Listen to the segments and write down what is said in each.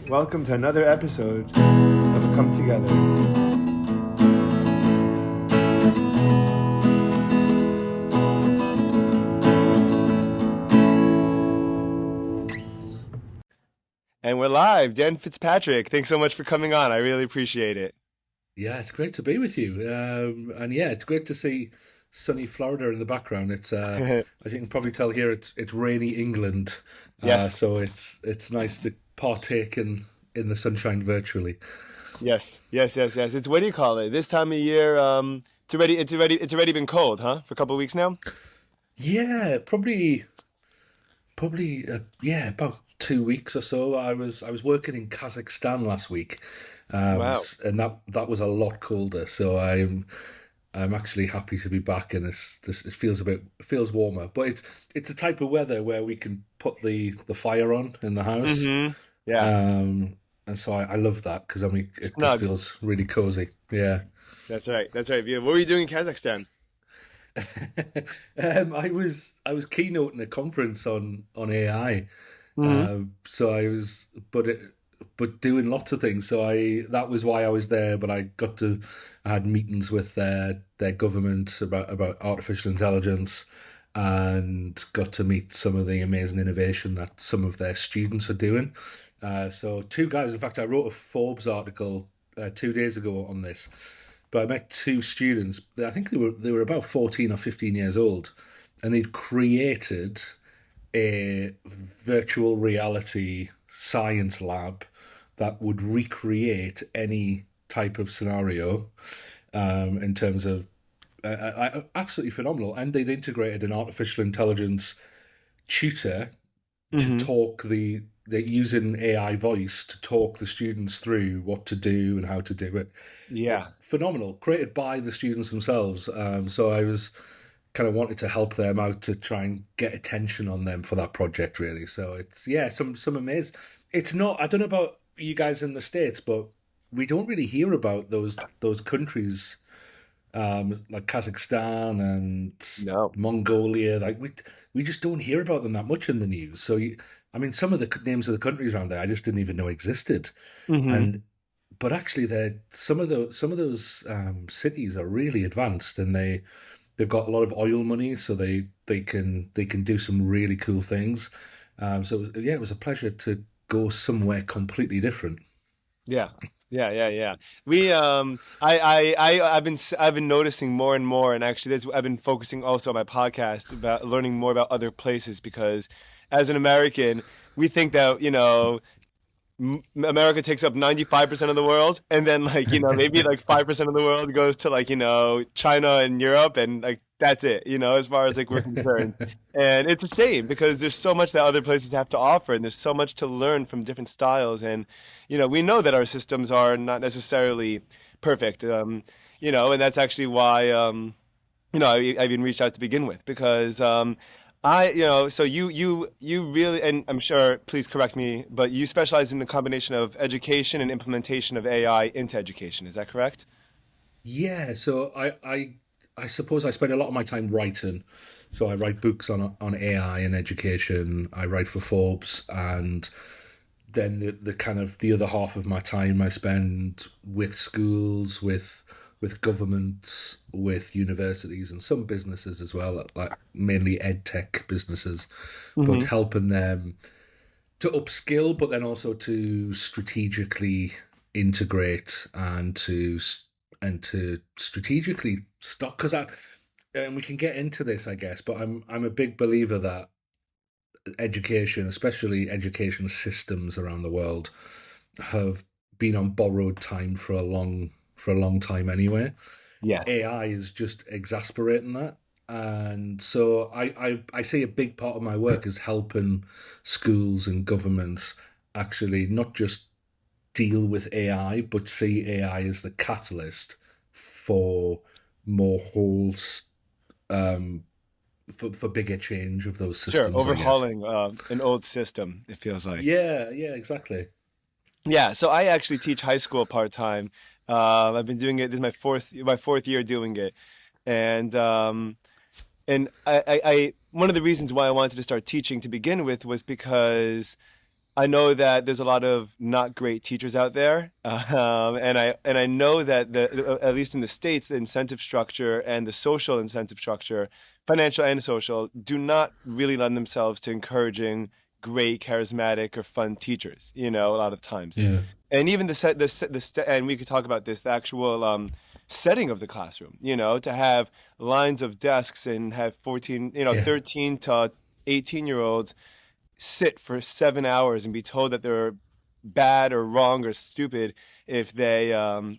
Welcome to another episode of A Come Together. And we're live. Dan Fitzpatrick, thanks so much for coming on. I really appreciate it. Yeah, it's great to be with you. And yeah, it's great to see sunny Florida in the background. It's as you can probably tell here, it's rainy England. Yes, So it's nice to partake in the sunshine virtually. yes. It's, what do you call it? This time of year, it's already been cold, huh? For a couple of weeks now. Yeah, probably yeah, about 2 weeks or so. I was working in Kazakhstan last week, Wow. and that was a lot colder. So I'm actually happy to be back, and it feels warmer. But it's a type of weather where we can put the fire on in the house, Yeah, and so I love that because I mean it just snug. feels really cozy. Yeah. That's right. That's right. Yeah. What were you doing in Kazakhstan? I was keynoting a conference on AI. Hmm. So I was, but doing lots of things. So that was why I was there. But I had meetings with their government about artificial intelligence, and got to meet some of the amazing innovation that some of their students are doing. So two guys. In fact, I wrote a Forbes article 2 days ago on this. But I met two students. I think they were about 14 or 15 years old, and they'd created a virtual reality science lab that would recreate any type of scenario, in terms of absolutely phenomenal. And they'd integrated an artificial intelligence tutor to Hmm. talk they're using AI voice to talk the students through what to do and how to do it. Yeah. Phenomenal, created by the students themselves. So I was kind of wanted to help them out to try and get attention on them for that project, really. So it's yeah, some amazing. It's not. I don't know about you guys in the States, but we don't really hear about those countries, like Kazakhstan and No. Mongolia. Like we just don't hear about them that much in the news. So I mean, some of the names of the countries around there, I just didn't even know existed. Hmm. And but actually, they're some of those cities are really advanced, and they've got a lot of oil money, so they can do some really cool things. Yeah, it was a pleasure to go somewhere completely different. Yeah. Yeah. I've been noticing more and more, and actually, I've been focusing also on my podcast about learning more about other places because, as an American, we think that America takes up 95% of the world, and then maybe like 5% of the world goes to China and Europe, and like that's it, as far as like we're concerned. And it's a shame because there's so much that other places have to offer, and there's so much to learn from different styles. And we know that our systems are not necessarily perfect, and that's actually why I even reached out to begin with because so you really, and I'm sure, please correct me, but you specialize in the combination of education and implementation of AI into education. Is that correct? Yeah, so I suppose I spend a lot of my time writing. So I write books on AI and education. I write for Forbes, and then the kind of the other half of my time I spend with schools, with governments, with universities, and some businesses as well, like mainly ed tech businesses, but Hmm. helping them to upskill, but then also to strategically integrate and to strategically stop. Because and we can get into this, I guess, but I'm a big believer that education, especially education systems around the world, have been on borrowed time for a long time anyway. Yes. AI is just exasperating that. And so I see a big part of my work is helping schools and governments actually not just deal with AI, but see AI as the catalyst for more whole, um, for bigger change of those Sure. systems, I guess. Overhauling an old system, it feels like. Yeah, yeah, exactly. Yeah. So I actually teach high school part time. I've been doing it. This is my fourth year doing it, and one of the reasons why I wanted to start teaching to begin with was because I know that there's a lot of not great teachers out there, and I know that at least in the States, the incentive structure and the social incentive structure, financial and social, do not really lend themselves to encouraging great, charismatic, or fun teachers. You know, a lot of times, Yeah, and even and we could talk about this, the actual setting of the classroom. You know, to have lines of desks and have 14, yeah, 13 to 18-year-olds sit for 7 hours and be told that they're bad or wrong or stupid if they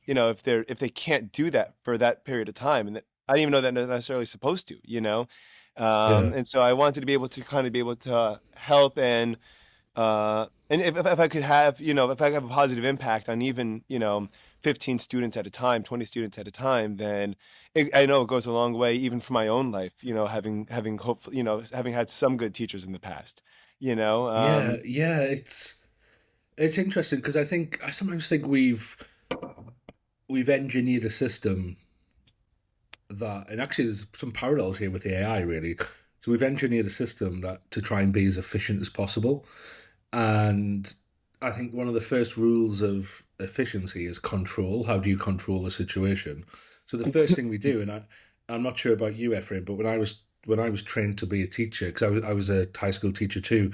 if they can't do that for that period of time, and that, I didn't even know that they're necessarily supposed to, yeah, and so I wanted to be able to kind of be able to help, and if I could have, if I could have a positive impact on even, 15 students at a time, 20 students at a time, then I know it goes a long way, even for my own life, having hopefully, having had some good teachers in the past, you know. yeah, yeah. It's interesting because I sometimes think we've engineered a system that, and actually there's some parallels here with the AI really. So we've engineered a system that to try and be as efficient as possible, and I think one of the first rules of efficiency is control. How do you control the situation? So the first thing we do, and I'm not sure about you, Ephraim, but when I was trained to be a teacher, because I was a high school teacher too,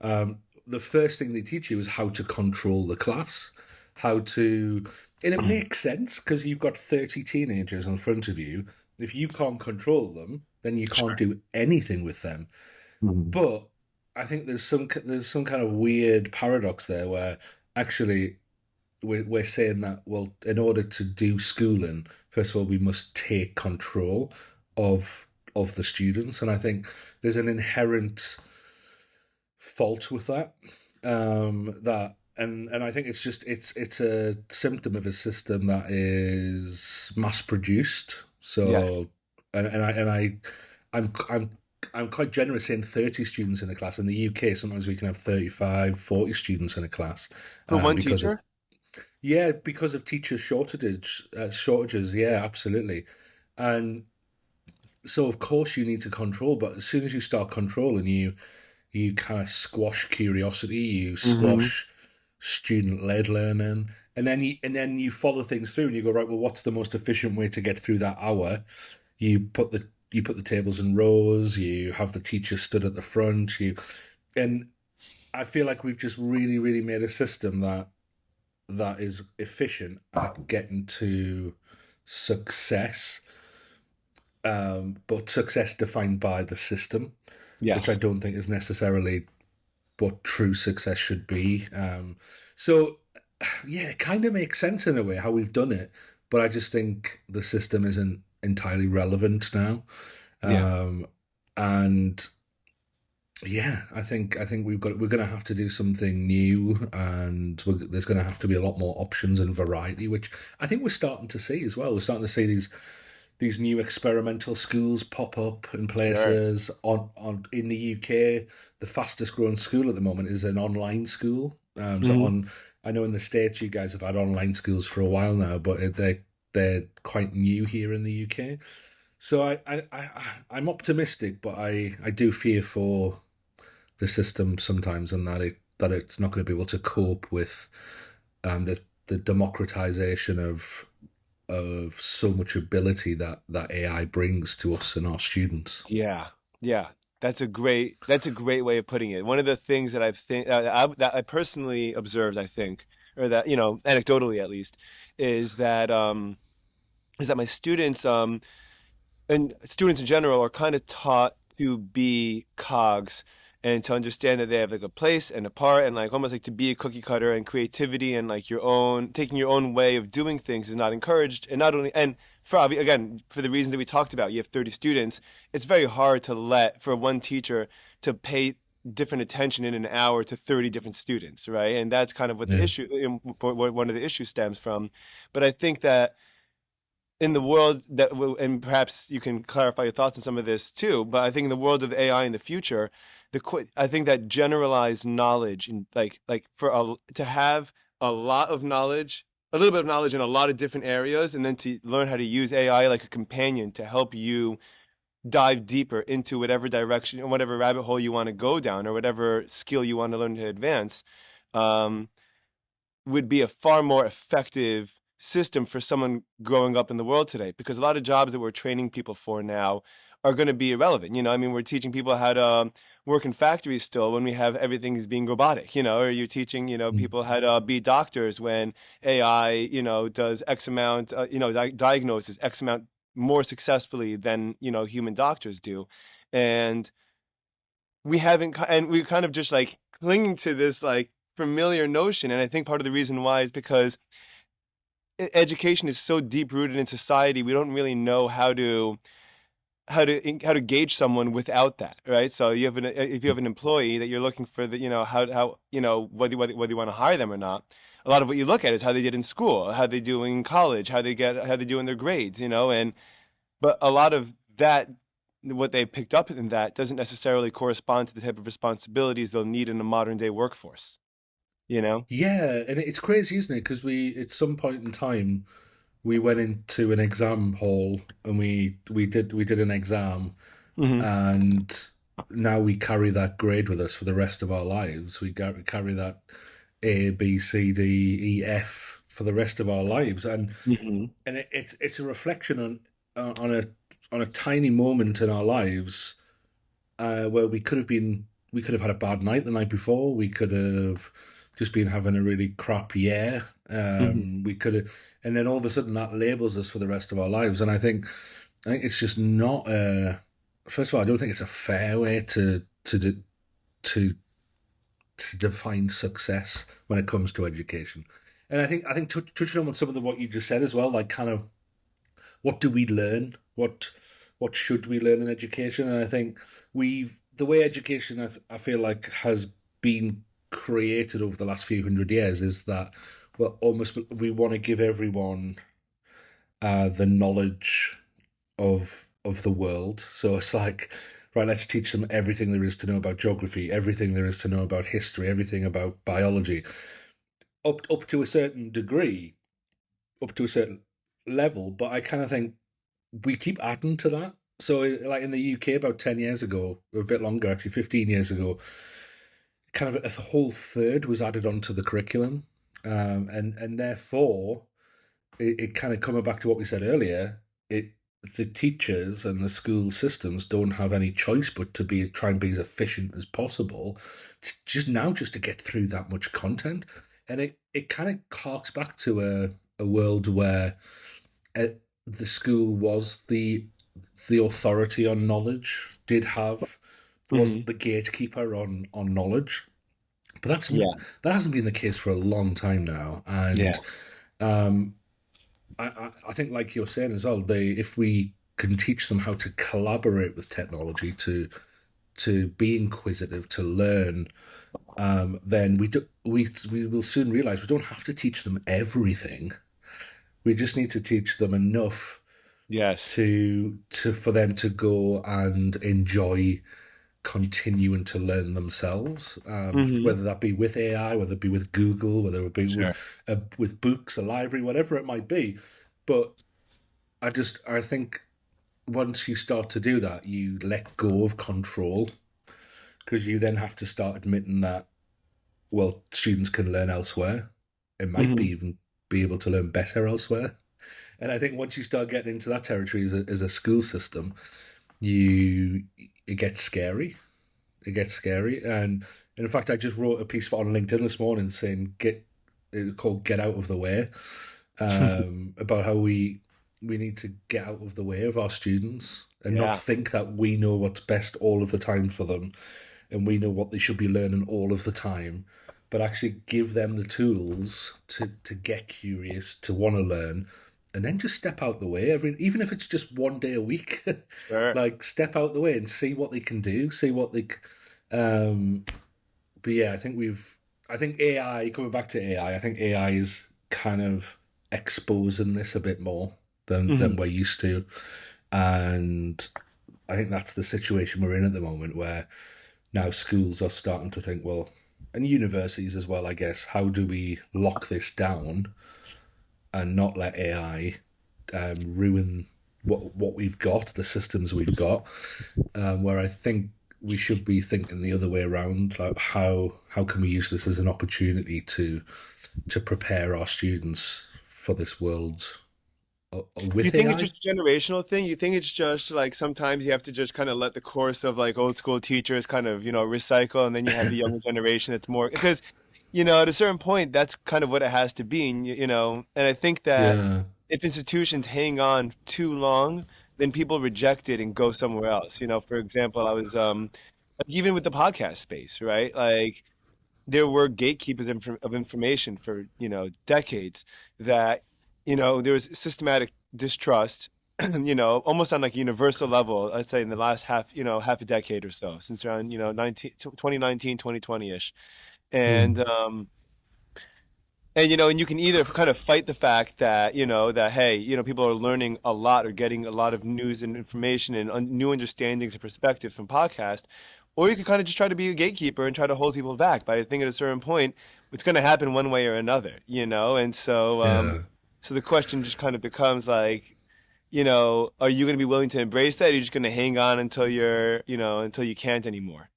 the first thing they teach you is how to control the class, how to, and it makes sense because you've got 30 teenagers in front of you. If you can't control them, then you can't do anything with them. Mhm. But I think there's some kind of weird paradox there where actually we're saying that, well, in order to do schooling, first of all, we must take control of the students, and I think there's an inherent fault with that. And I think it's a symptom of a system that is mass produced. Yes. So I'm I'm quite generous saying 30 students in a class. In the UK, sometimes we can have 35, 40 students in a class, For one because of, teacher? yeah, because of teacher shortages. Yeah, absolutely. And so of course you need to control, but as soon as you start controlling, you kind of squash curiosity, you Hmm. squash student-led learning, and then you follow things through, and you go, right, well, what's the most efficient way to get through that hour? You put the tables in rows, you have the teacher stood at the front, and I feel like we've just really, really made a system that is efficient at getting to success, but success defined by the system, which I Yes. don't think is necessarily what true success should be. So, yeah, it kind of makes sense in a way how we've done it, but I just think the system isn't entirely relevant now. Yeah. Um, and yeah, I think we're going to have to do something new, and there's going to have to be a lot more options and variety, which I think we're starting to see as well. We're starting to see these new experimental schools pop up in Sure. places. On in the UK, the fastest growing school at the moment is an online school. Hmm. I know in the States you guys have had online schools for a while now, but they're quite new here in the UK. So I'm optimistic, but I do fear for the system sometimes, and that it's not going to be able to cope with the democratization of so much ability that AI brings to us and our students. Yeah. Yeah. That's a great way of putting it. One of the things that that I personally observed, I think, or that, anecdotally at least, is that my students, and students in general, are kind of taught to be cogs and to understand that they have like a place and a part, and like almost like to be a cookie cutter, and creativity and like your own taking your own way of doing things is not encouraged. And not only, and again, for the reasons that we talked about, you have 30 students, it's very hard to let for one teacher to pay different attention in an hour to 30 different students, right? And that's kind of what the Yeah, issue, what one of the issues stems from. But I think that in the world that, and perhaps you can clarify your thoughts on some of this too, but I think in the world of AI in the future, I think that generalized knowledge, and to have a lot of knowledge, a little bit of knowledge in a lot of different areas, and then to learn how to use AI like a companion to help you dive deeper into whatever direction or whatever rabbit hole you want to go down or whatever skill you want to learn to advance, um, would be a far more effective system for someone growing up in the world today, because a lot of jobs that we're training people for now are going to be irrelevant. I mean, we're teaching people how to work in factories still when we have everything is being robotic, or you're teaching, people how to be doctors when AI, does X amount, diagnoses X amount more successfully than, human doctors do. And we're kind of just like clinging to this like familiar notion. And I think part of the reason why is because education is so deep rooted in society. We don't really know how to gauge someone without that, right? So if you have an employee that you're looking for, the how whether you want to hire them or not, a lot of what you look at is how they did in school, how they do in college, how they do in their grades, but a lot of that, what they picked up in that, doesn't necessarily correspond to the type of responsibilities they'll need in a modern day workforce, you know? Yeah, and it's crazy, isn't it? Because we, at some point in time, we went into an exam hall and we did an exam, Hmm. and now we carry that grade with us for the rest of our lives. We carry that A, B, C, D, E, F for the rest of our lives, and Hmm. it's a reflection on a tiny moment in our lives where we could have had a bad night the night before. We could have just been having a really crap year. Hmm. We could have, and then all of a sudden that labels us for the rest of our lives. And I think it's just not a. First of all, I don't think it's a fair way to to define success when it comes to education. And I think touching on some of what you just said as well, like kind of what do we learn? What should we learn in education? And I think the way education I feel like has been created over the last few hundred years is that we want to give everyone the knowledge of the world. So it's like, right, let's teach them everything there is to know about geography, everything there is to know about history, everything about biology, up to a certain degree, up to a certain level. But I kind of think we keep adding to that. So, like in the UK, about 10 years ago, or a bit longer, actually, 15 years ago, kind of a whole third was added onto the curriculum. And therefore, it kind of coming back to what we said earlier, the teachers and the school systems don't have any choice but to try and be as efficient as possible, just to get through that much content. And it kind of harks back to a world where the school was the authority on knowledge, was Hmm. the gatekeeper on knowledge. But Yeah. that hasn't been the case for a long time now. Yeah. And um, I think, like you're saying as well, if we can teach them how to collaborate with technology, to be inquisitive, to learn, then we will soon realize we don't have to teach them everything. We just need to teach them enough Yes. to for them to go and enjoy continuing to learn themselves, Hmm. whether that be with AI, whether it be with Google, whether it be Sure. with books, a library, whatever it might be. But I think once you start to do that, you let go of control, because you then have to start admitting that, well, students can learn elsewhere. It might be Hmm. even be able to learn better elsewhere. And I think once you start getting into that territory as a school system, you it gets scary. It gets scary. And in fact, I just wrote a piece on LinkedIn this morning saying called "Get Out of the Way," about how we need to get out of the way of our students and not Yeah. think that we know what's best all of the time for them, and we know what they should be learning all of the time, but actually give them the tools to get curious, to want to learn, and then just step out the way even if it's just one day a week. Sure. Like, step out the way and see what they can do, see what they um but yeah, I think AI, coming back to AI, I think AI is kind of exposing this a bit more than Hmm. we're used to. And I think that's the situation we're in at the moment, where now schools are starting to think, well, and universities as well, I guess, how do we lock this down and not let AI ruin what we've got, the systems we've got, where I think we should be thinking the other way around, like how can we use this as an opportunity to prepare our students for this world You with think it's AI? just a generational thing? You think it's just like sometimes you have to just kind of let the course of like old school teachers kind of, recycle, and then you have the younger generation that's more because, at a certain point, that's kind of what it has to be. And, and I think that Yeah. if institutions hang on too long, then people reject it and go somewhere else. For example, I was like, even with the podcast space, right? Like there were gatekeepers of information for decades that there was systematic distrust almost on like a universal level. I'd say in the last half a decade or so, since around 2019 2020ish. and Mm. um and you can either kind of fight the fact that that hey, people are learning a lot or getting a lot of news and information and new understandings and perspectives from podcasts, or you can kind of just try to be a gatekeeper and try to hold people back. But I think at a certain point, it's going to happen one way or another. And Yeah. so the question just kind of becomes like, are you going to be willing to embrace that? Or are you just going to hang on until until you can't anymore?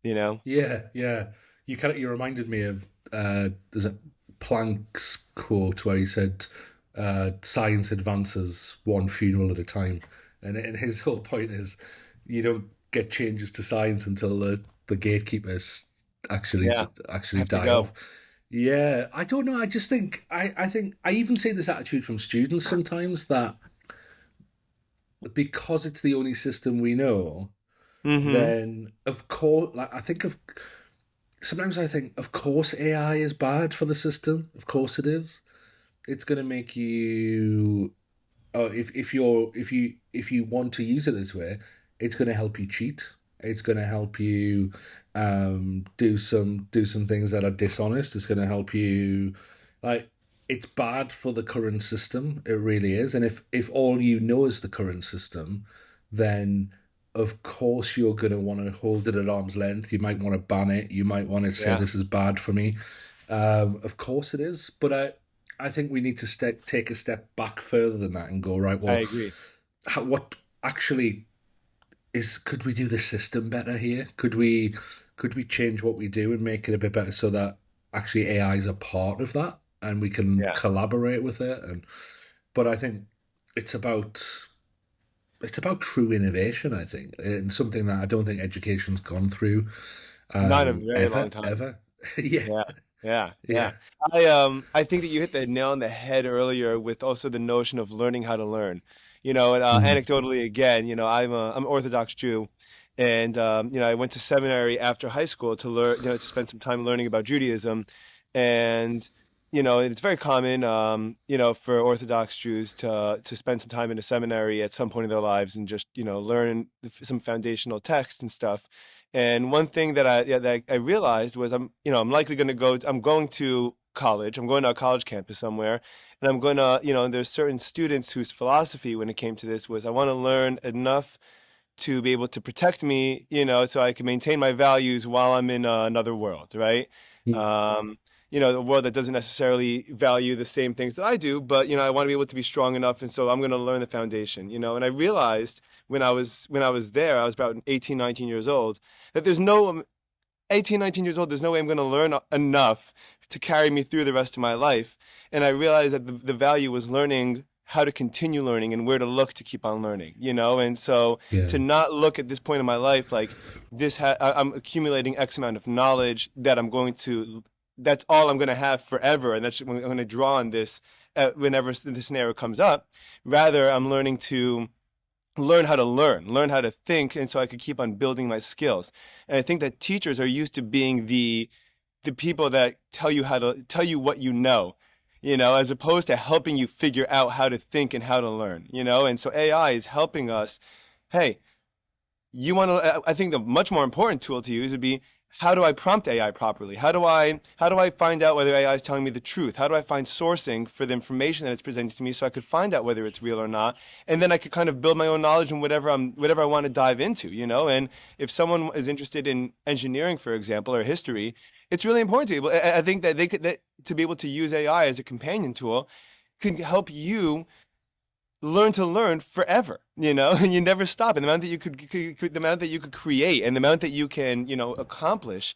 You know? Yeah, yeah. You reminded me of there's a Planck's quote where he said, "Science advances one funeral at a time," and his whole point is you don't get changes to science until the gatekeepers actually Yeah, actually have to die go. off. Yeah, I don't know. I just think I think I even see this attitude from students sometimes that because it's the only system we know, Mm-hmm. then of course, like I think of sometimes I think, of course, AI is bad for the system. Of course, it is. It's going to make you. Oh, if you want to use it this way, it's going to help you cheat. It's going to help you do some things that are dishonest. It's going to help you, like it's bad for the current system. It really is. And if all you know is the current system, then of course you're going to want to hold it at arm's length. You might want to ban it. You might want to say Yeah, this is bad for me. Of course it is, but I think we need to take a step back further than that and go right. I Well, agree. what actually is? Could we do the system better here? Could we change what we do and make it a bit better so that actually AI is a part of that and we can Yeah, collaborate with it? And but I think it's about it's about true innovation. I think, and something that I don't think education's gone through not in a very long time. ever. Yeah, Yeah, yeah, yeah. yeah. I think that you hit the nail on the head earlier with also the notion of learning how to learn. And, Mhm. anecdotally again, I'm Orthodox Jew, and I went to seminary after high school to learn, to spend some time learning about Judaism, and it's very common, for Orthodox Jews to spend some time in a seminary at some point in their lives and just learn some foundational text and stuff. And one thing that I realized was I'm likely going to go. I'm going to college. I'm going to a college campus somewhere, and I'm going to there's certain students whose philosophy when it came to this was I want to learn enough to be able to protect me, so I can maintain my values while I'm in another world, right? Um, the world that doesn't necessarily value the same things that I do, but I want to be able to be strong enough, and so I'm going to learn the foundation, And I realized when I was there, I was about 18, 19 years old, that there's no 18, 19 years old, there's no way I'm going to learn enough to carry me through the rest of my life. And I realized that the value was learning how to continue learning and where to look to keep on learning. And so Yeah. to not look at this point in my life like I'm accumulating X amount of knowledge that's all I'm going to have forever. And I'm going to draw on this whenever the scenario comes up. Rather, I'm learning to learn how to think, and so I could keep on building my skills. And I think that teachers are used to being the people that tell you what as opposed to helping you figure out how to think and how to learn. And so AI is helping us. Hey, you want to I think the much more important tool to use would be how do I prompt AI properly? How do I find out whether AI is telling me the truth? How do I find sourcing for the information that it's presenting to me so I could find out whether it's real or not? And then I could kind of build my own knowledge in whatever I want to dive into. And if someone is interested in engineering, for example, or history, it's really important to be able, I think to be able to use AI as a companion tool could help you learn to learn forever, and you never stop. And the amount that the amount that you could create and the amount that you can, accomplish.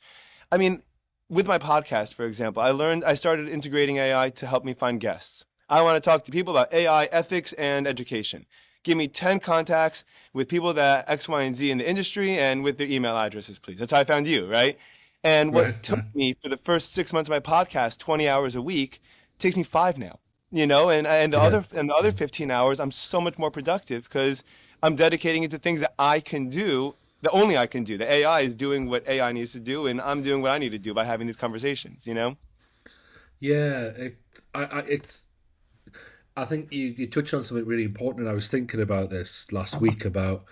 I mean, with my podcast, for example, I started integrating AI to help me find guests. I want to talk to people about AI ethics and education. Give me 10 contacts with people that X, Y, and Z in the industry and with their email addresses, please. That's how I found you, right? And Right, what took right. me for the first 6 months of my podcast, 20 hours a week, takes me 5 now. And the Yeah. other 15 hours, I'm so much more productive because I'm dedicating it to things that I can do, that only I can do. The AI is doing what AI needs to do, and I'm doing what I need to do by having these conversations. Yeah, it's. I think you touched on something really important, and I was thinking about this last week about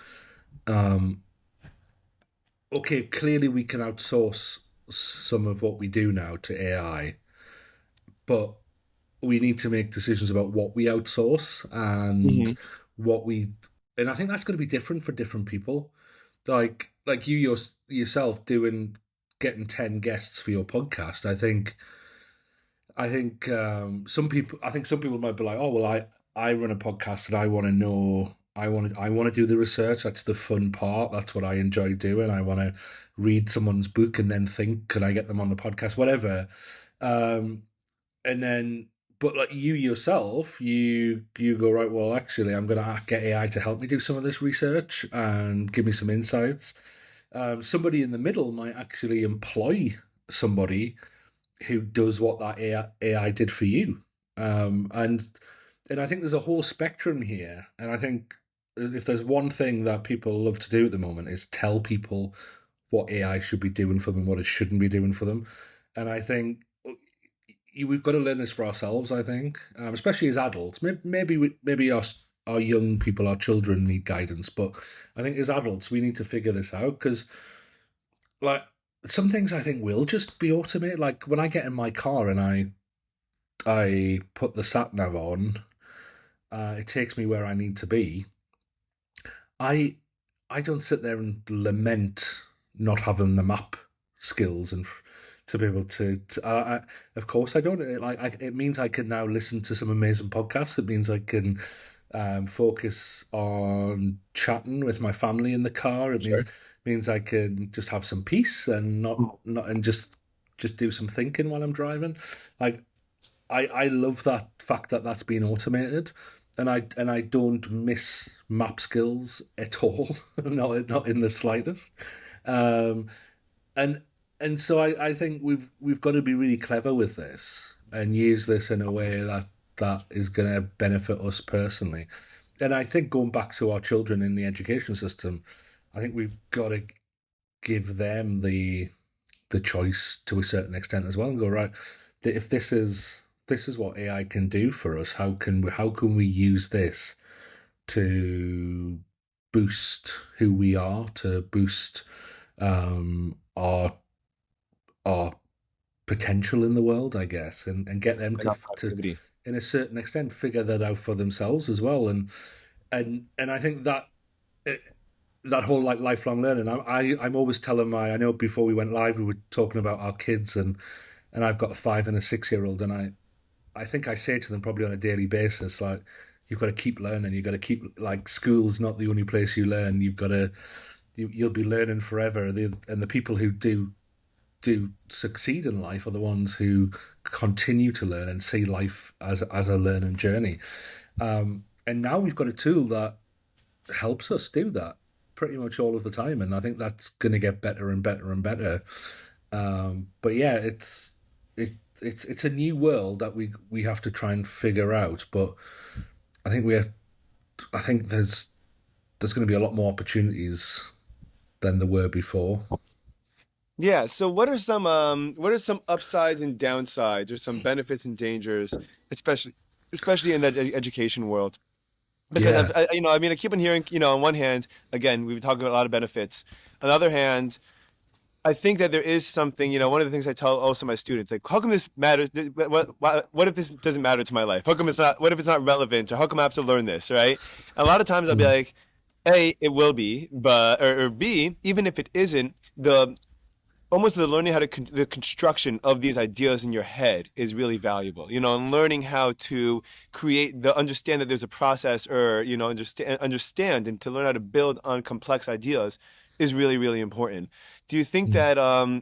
um, okay, clearly we can outsource some of what we do now to AI, but we need to make decisions about what we outsource and Hmm. what we, and I think that's going to be different for different people. Like yourself doing getting 10 guests for your podcast. I think some people might be like, oh well, I run a podcast and I want to know. I want to do the research. That's the fun part. That's what I enjoy doing. I want to read someone's book and then think, could I get them on the podcast? Whatever. Um, and then, but like you yourself, you go, right, well actually I'm going to get AI to help me do some of this research and give me some insights. Somebody in the middle might actually employ somebody who does what that AI did for you. And I think there's a whole spectrum here. And I think if there's one thing that people love to do at the moment is tell people what AI should be doing for them, what it shouldn't be doing for them. And I think we've got to learn this for ourselves. I think, especially as adults, maybe our young people, our children need guidance, but I think as adults we need to figure this out because, like, some things I think will just be automated. Like when I get in my car and I put the sat nav on, it takes me where I need to be. I I don't sit there and lament not having the map skills and to be able of course I don't. It means I can now listen to some amazing podcasts. It means I can focus on chatting with my family in the car. It Sure. means I can just have some peace and not and just do some thinking while I'm driving. Like I love that fact that that's been automated, and I don't miss map skills at all, not in the slightest. Um, and so I think we've got to be really clever with this and use this in a way that is going to benefit us personally. And I think going back to our children in the education system, I think we've got to give them the choice to a certain extent as well, and go, right, if this is what AI can do for us, how can we use this to boost who we are, to boost our potential in the world, I guess, and get them Enough to productivity. in a certain extent figure that out for themselves as well. And I think that whole like lifelong learning. I'm always telling I know before we went live we were talking about our kids, and I've got a 5 and a 6-year-old, and I think I say to them probably on a daily basis, like, you've got to keep learning. You've got to keep, like, school's not the only place you learn. You'll be learning forever. And the people who do succeed in life are the ones who continue to learn and see life as a learning journey. And now we've got a tool that helps us do that pretty much all of the time, and I think that's going to get better and better and better. But yeah, it's a new world that we have to try and figure out. But I think I think there's going to be a lot more opportunities than there were before. Yeah. So what are some upsides and downsides, or some benefits and dangers, especially in the education world? Because Yeah, I mean, I keep on hearing, on one hand, again, we've been talking about a lot of benefits. On the other hand, I think that there is something, one of the things I tell also my students, like, how come this matters? What if this doesn't matter to my life? How come it's not, what if it's not relevant? Or how come I have to learn this, right? A lot of times I'll be mm, like, A, it will be, but, or B, even if it isn't, almost the learning how to the construction of these ideas in your head is really valuable, and learning how to understand that there's a process, or understand and to learn how to build on complex ideas is really, really important. Do you think Mm. that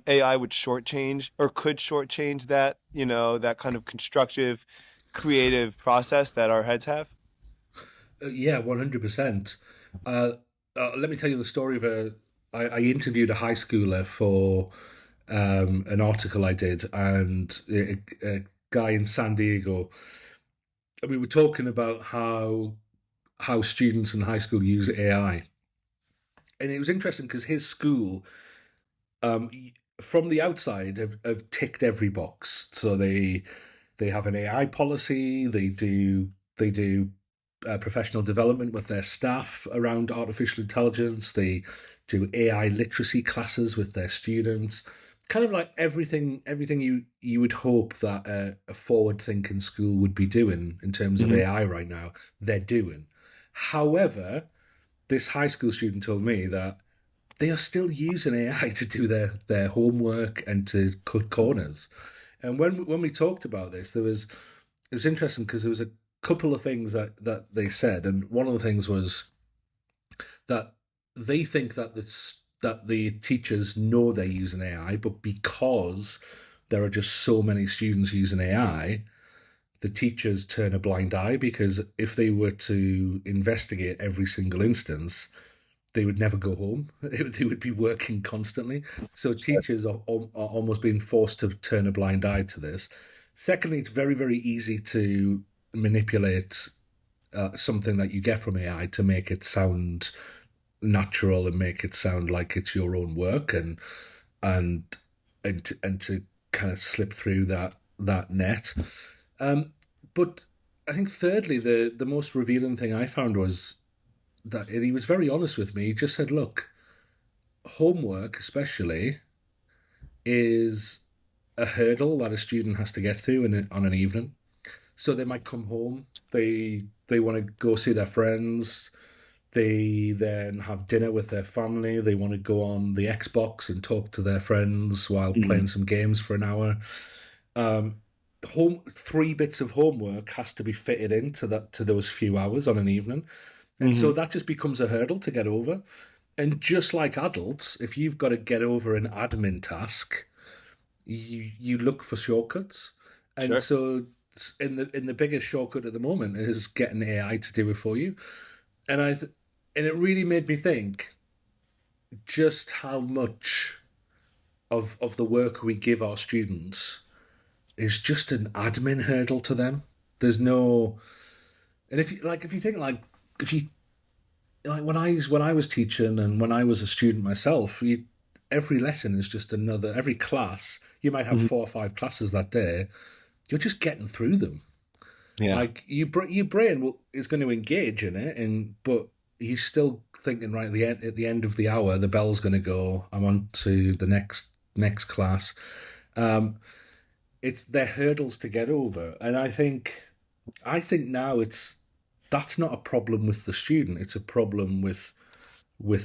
AI would shortchange or could shortchange that, that kind of constructive, creative process that our heads have? Yeah, 100%. Uh, Let me tell you the story of I interviewed a high schooler for an article I did, and a guy in San Diego. We were talking about how students in high school use AI, and it was interesting because his school, um, from the outside, have ticked every box. So they have an AI policy. They do professional development with their staff around artificial intelligence. They do AI literacy classes with their students. Kind of like everything you would hope that a forward thinking school would be doing in terms of Hmm. AI right now, they're doing. However, this high school student told me that they are still using AI to do their homework and to cut corners. And when we talked about this, it was interesting because there was a couple of things that they said, and one of the things was that they think that the teachers know they're using AI, but because there are just so many students using AI, the teachers turn a blind eye, because if they were to investigate every single instance, they would never go home. They would be working constantly. So teachers are almost being forced to turn a blind eye to this. Secondly, it's very, very easy to manipulate something that you get from AI to make it sound natural and make it sound like it's your own work, and and to kind of slip through that net. Um, but I think thirdly, the most revealing thing I found was that, and he was very honest with me. He just said, "Look, homework especially is a hurdle that a student has to get through on an evening. So they might come home, they want to go see their friends, they then have dinner with their family, they want to go on the Xbox and talk to their friends while Hmm. playing some games for an hour. Um, home 3 bits of homework has to be fitted into that to those few hours on an evening, and so Hmm. that just becomes a hurdle to get over. And just like adults, if you've got to get over an admin task, you look for shortcuts. And Sure. so in the biggest shortcut at the moment is getting AI to do it for you. And and it really made me think just how much of the work we give our students is just an admin hurdle to them. There's no, and if you think like, if you like, when I was teaching and when I was a student myself, every lesson is just another. Every class, you might have Hmm. 4 or 5 classes that day. You're just getting through them. Yeah. Like your brain is going to engage in it, and but you're still thinking, right, at the end of the hour, the bell's going to go. I'm on to the next class. Um, it's their hurdles to get over, and I think now that's not a problem with the student. It's a problem with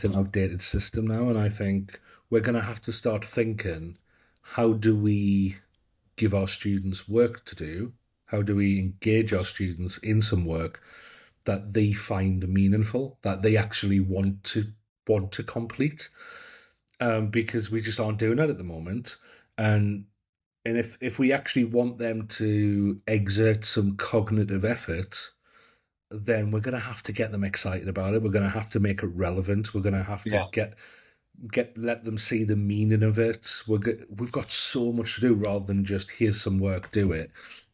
an outdated system now, and I think we're going to have to start thinking, how do we give our students work to do? How do we engage our students in some work that they find meaningful, that they actually want to complete? Because we just aren't doing it at the moment, and if we actually want them to exert some cognitive effort, then we're going to have to get them excited about it. We're going to have to make it relevant. We're going to have to Yeah. let them see the meaning of it. We've got so much to do rather than just here's some work, do it.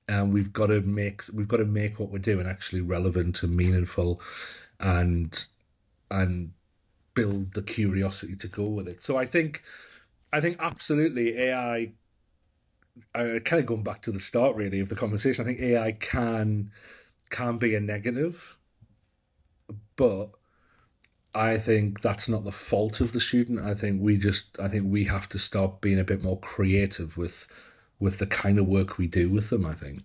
And we've got to make what we're doing actually relevant and meaningful, and and build the curiosity to go with it. So I think absolutely AI. Kind of going back to the start really of the conversation, I think AI can be a negative, but I think that's not the fault of the student. I think we have to start being a bit more creative with the kind of work we do with them, I think.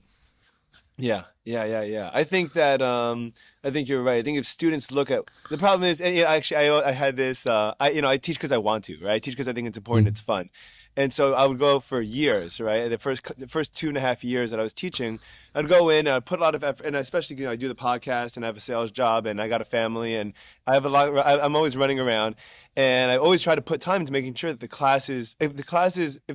Yeah, yeah, yeah, yeah. I think you're right. I think if students look at the problem is, and, actually, I had this. I teach because I want to, right? I teach because I think it's important, Mm. it's fun, And so I would go for years, right? The first 2.5 years that I was teaching, I'd go in and I'd put a lot of effort, and especially, I do the podcast and I have a sales job and I got a family and I have a lot, I'm always running around, and I always try to put time into making sure that if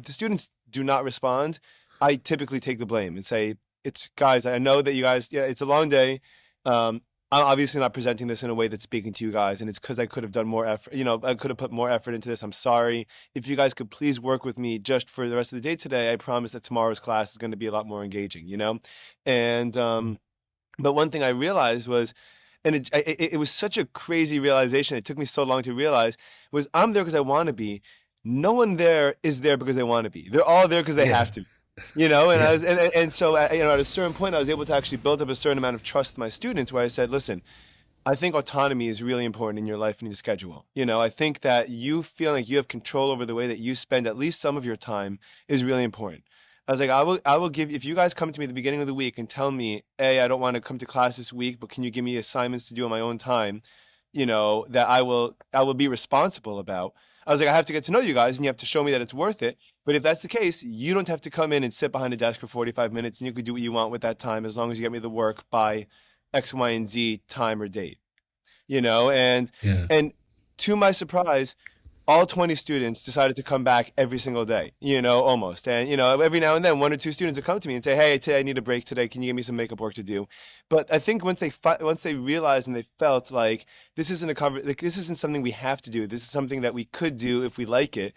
the students do not respond, I typically take the blame and say, it's guys, I know that you guys, yeah, it's a long day. Um, I'm obviously not presenting this in a way that's speaking to you guys, and it's because I could have done more effort. I could have put more effort into this. I'm sorry. If you guys could please work with me just for the rest of the day today, I promise that tomorrow's class is going to be a lot more engaging. And but one thing I realized was, and it was such a crazy realization. It took me so long to realize was I'm there because I want to be. No one there is there because they want to be. They're all there because they Yeah. have to. And I Yeah. was, and so, at a certain point, I was able to actually build up a certain amount of trust with my students, where I said, "Listen, I think autonomy is really important in your life and your schedule. I think that you feel like you have control over the way that you spend at least some of your time is really important." I was like, I will give, if you guys come to me at the beginning of the week and tell me, hey, I don't want to come to class this week, but can you give me assignments to do on my own time, that I will be responsible about. I was like, I have to get to know you guys and you have to show me that it's worth it. But if that's the case, you don't have to come in and sit behind a desk for 45 minutes and you could do what you want with that time as long as you get me the work by X, Y, and Z time or date. You know, and Yeah. and to my surprise, all 20 students decided to come back every single day, almost. And, every now and then, one or two students would come to me and say, hey, today I need a break today. Can you give me some makeup work to do? But I think once they realized and they felt like this isn't something we have to do. This is something that we could do if we like it.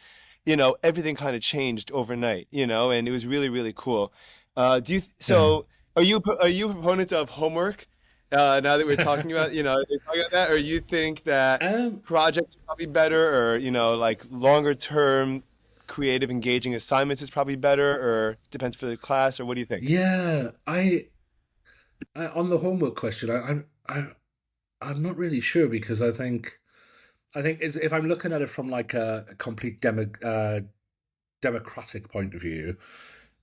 Everything kind of changed overnight, and it was really, really cool. Yeah. So are you proponents of homework? Now that we're talking about, that, or you think that Um, projects are probably better, or like longer term creative engaging assignments is probably better, or depends for the class, or what do you think? yeah. On the homework question, I'm not really sure because I think if I'm looking at it from like a complete democratic point of view,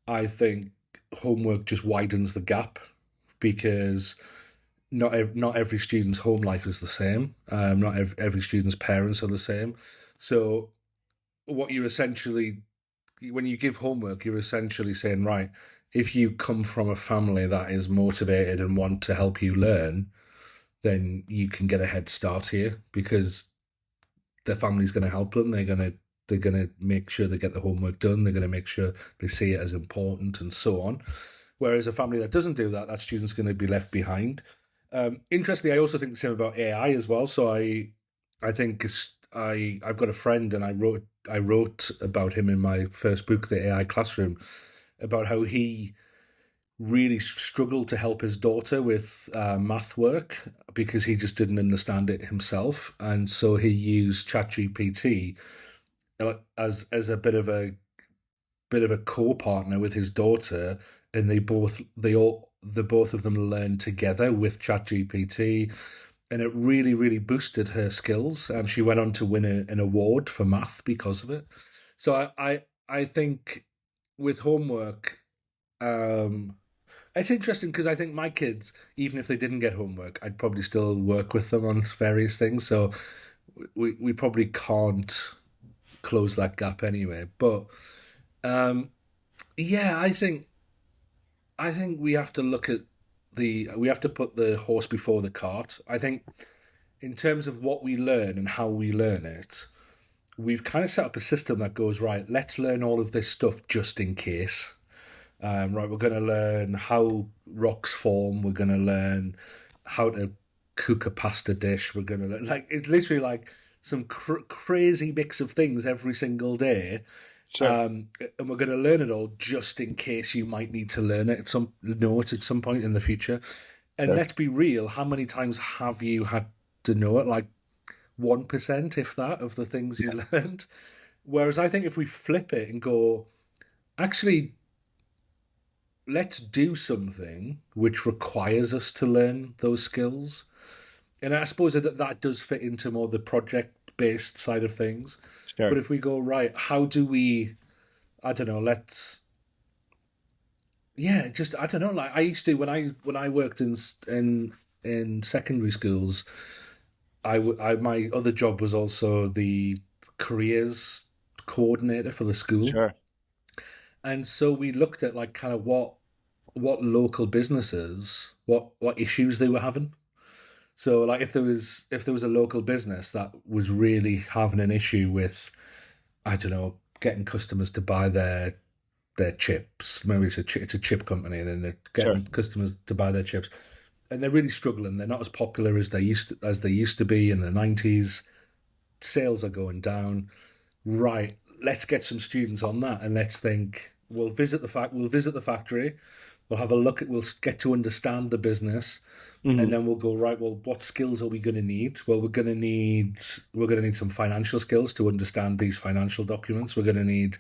I think homework just widens the gap because not every student's home life is the same. Not every student's parents are the same. So what you're essentially when you give homework, you're essentially saying, right, if you come from a family that is motivated and want to help you learn, then you can get a head start here because their family's going to help them. They're gonna make sure they get the homework done. They're going to make sure they see it as important and so on. Whereas a family that doesn't do that, that student's going to be left behind. Interestingly, I also think the same about AI as well. So I think I've got a friend, and I wrote about him in my first book, The AI Classroom, about how he really struggled to help his daughter with math work because he just didn't understand it himself, and so he used ChatGPT as a bit of a co-partner with his daughter, and the both of them learned together with ChatGPT, and it really really boosted her skills. She went on to win an award for math because of it. So I think with homework, um, it's interesting because I think my kids, even if they didn't get homework, I'd probably still work with them on various things. So we probably can't close that gap anyway. But um, yeah, I think we have to we have to put the horse before the cart. I think in terms of what we learn and how we learn it, we've kind of set up a system that goes, right, let's learn all of this stuff just in case. Right, we're going to learn how rocks form. We're going to learn how to cook a pasta dish. We're going to learn, like, it's literally like some crazy mix of things every single day. Sure, And we're going to learn it all just in case you might need to learn it know it at some point in the future. And sure. let's be real, how many times have you had to know it? Like 1%, if that, of the things you learned. Whereas I think if we flip it and go, actually, let's do something which requires us to learn those skills. And I suppose that does fit into more the project based side of things. But Sure. if we go, right, how do we, I don't know, yeah, just, I don't know, like I used to, when I worked in secondary schools, my other job was also the careers coordinator for the school. Sure. And so we looked at like kind of what local businesses, what issues they were having. So like if there was a local business that was really having an issue with, I don't know, getting customers to buy their chips. Maybe it's a chip company, and then they're Sure. getting customers to buy their chips, and they're really struggling. They're not as popular as they used to be in the 90s. Sales are going down. Right, let's get some students on that, and let's think. We'll visit the factory. We'll have a look at. We'll get to understand the business, and Hmm. then we'll go right. Well, what skills are we going to need? Well, we're going to need some financial skills to understand these financial documents. We're going to need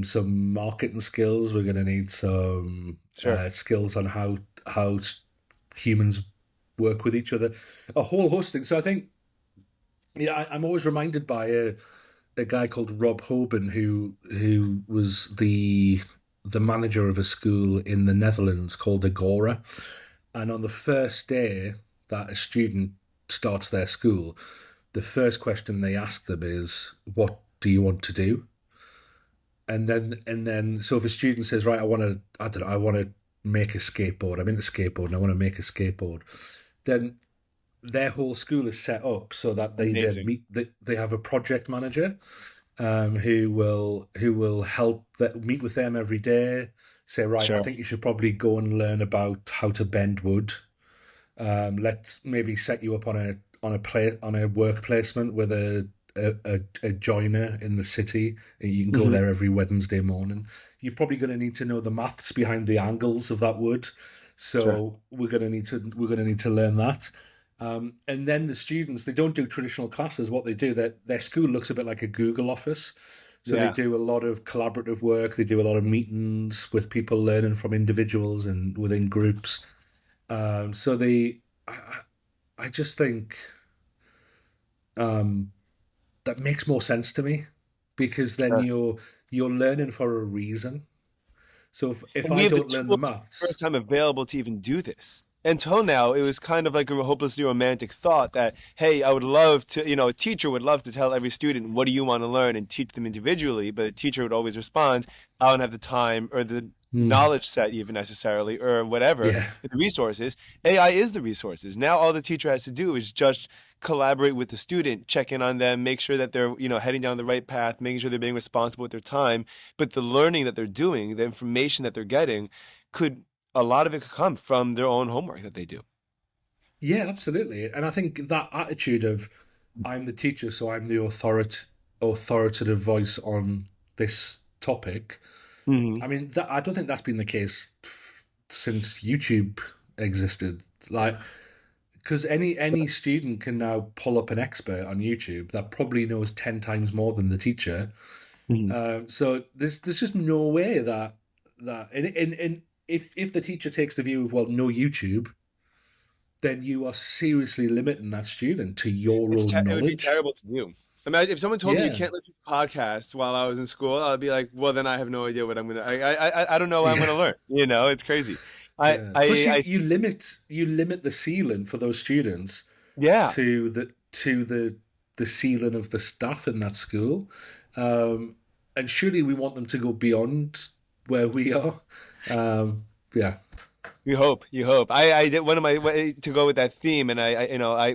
some marketing skills. We're going to need some Sure. skills on how humans work with each other. A whole host of things. So I think, I'm always reminded by a guy called Rob Hoban, who was the manager of a school in the Netherlands called Agora. And on the first day that a student starts their school, the first question they ask them is, "What do you want to do?" And then, so if a student says, "Right, I want to make a skateboard. I'm into skateboard, and I want to make a skateboard," then their whole school is set up so that they then Amazing. they have a project manager, who will meet with them every day. Say, right, I Sure. think you should probably go and learn about how to bend wood. Let's maybe set you up on a work placement with a joiner in the city. You can go Hmm. there every Wednesday morning. You're probably going to need to know the maths behind the angles of that wood. Sure. So we're going to need to learn that. And then the students, they don't do traditional classes. What they do, their school looks a bit like a Google office. So they Yeah. do a lot of collaborative work. They do a lot of meetings with people learning from individuals and within groups. So I just think um, that makes more sense to me, because then Sure. you're learning for a reason. So if And we I have the don't learn the tools for the first maths, time available to even do this. Until now, it was kind of like a hopelessly romantic thought that, hey, I would love to, a teacher would love to tell every student, what do you want to learn, and teach them individually. But a teacher would always respond, I don't have the time or the hmm, knowledge set even necessarily or whatever, yeah, the resources. AI is the resources. Now all the teacher has to do is just collaborate with the student, check in on them, make sure that they're, heading down the right path, making sure they're being responsible with their time. But the learning that they're doing, the information that they're getting, could a lot of it could come from their own homework that they do. yeah, absolutely. And I think that attitude of I'm the teacher, so I'm the authoritative voice on this topic. Hmm. I mean, I don't think that's been the case since YouTube existed. Like, because any student can now pull up an expert on YouTube that probably knows 10 times more than the teacher. Hmm. So there's just no way that and if the teacher takes the view of, well, no YouTube, then you are seriously limiting that student to your own It would be knowledge. terrible to do. Imagine if someone told me you Yeah, can't listen to podcasts while I was in school, I'd be like, well, then I have no idea what I'm gonna. I don't know what I'm yeah, gonna learn. It's crazy. I yeah. Plus, I, you I you limit you limit the ceiling for those students yeah. to the ceiling of the staff in that school, and surely we want them to go beyond where we are. Yeah, You hope, you hope. I did one of my to go with that theme, and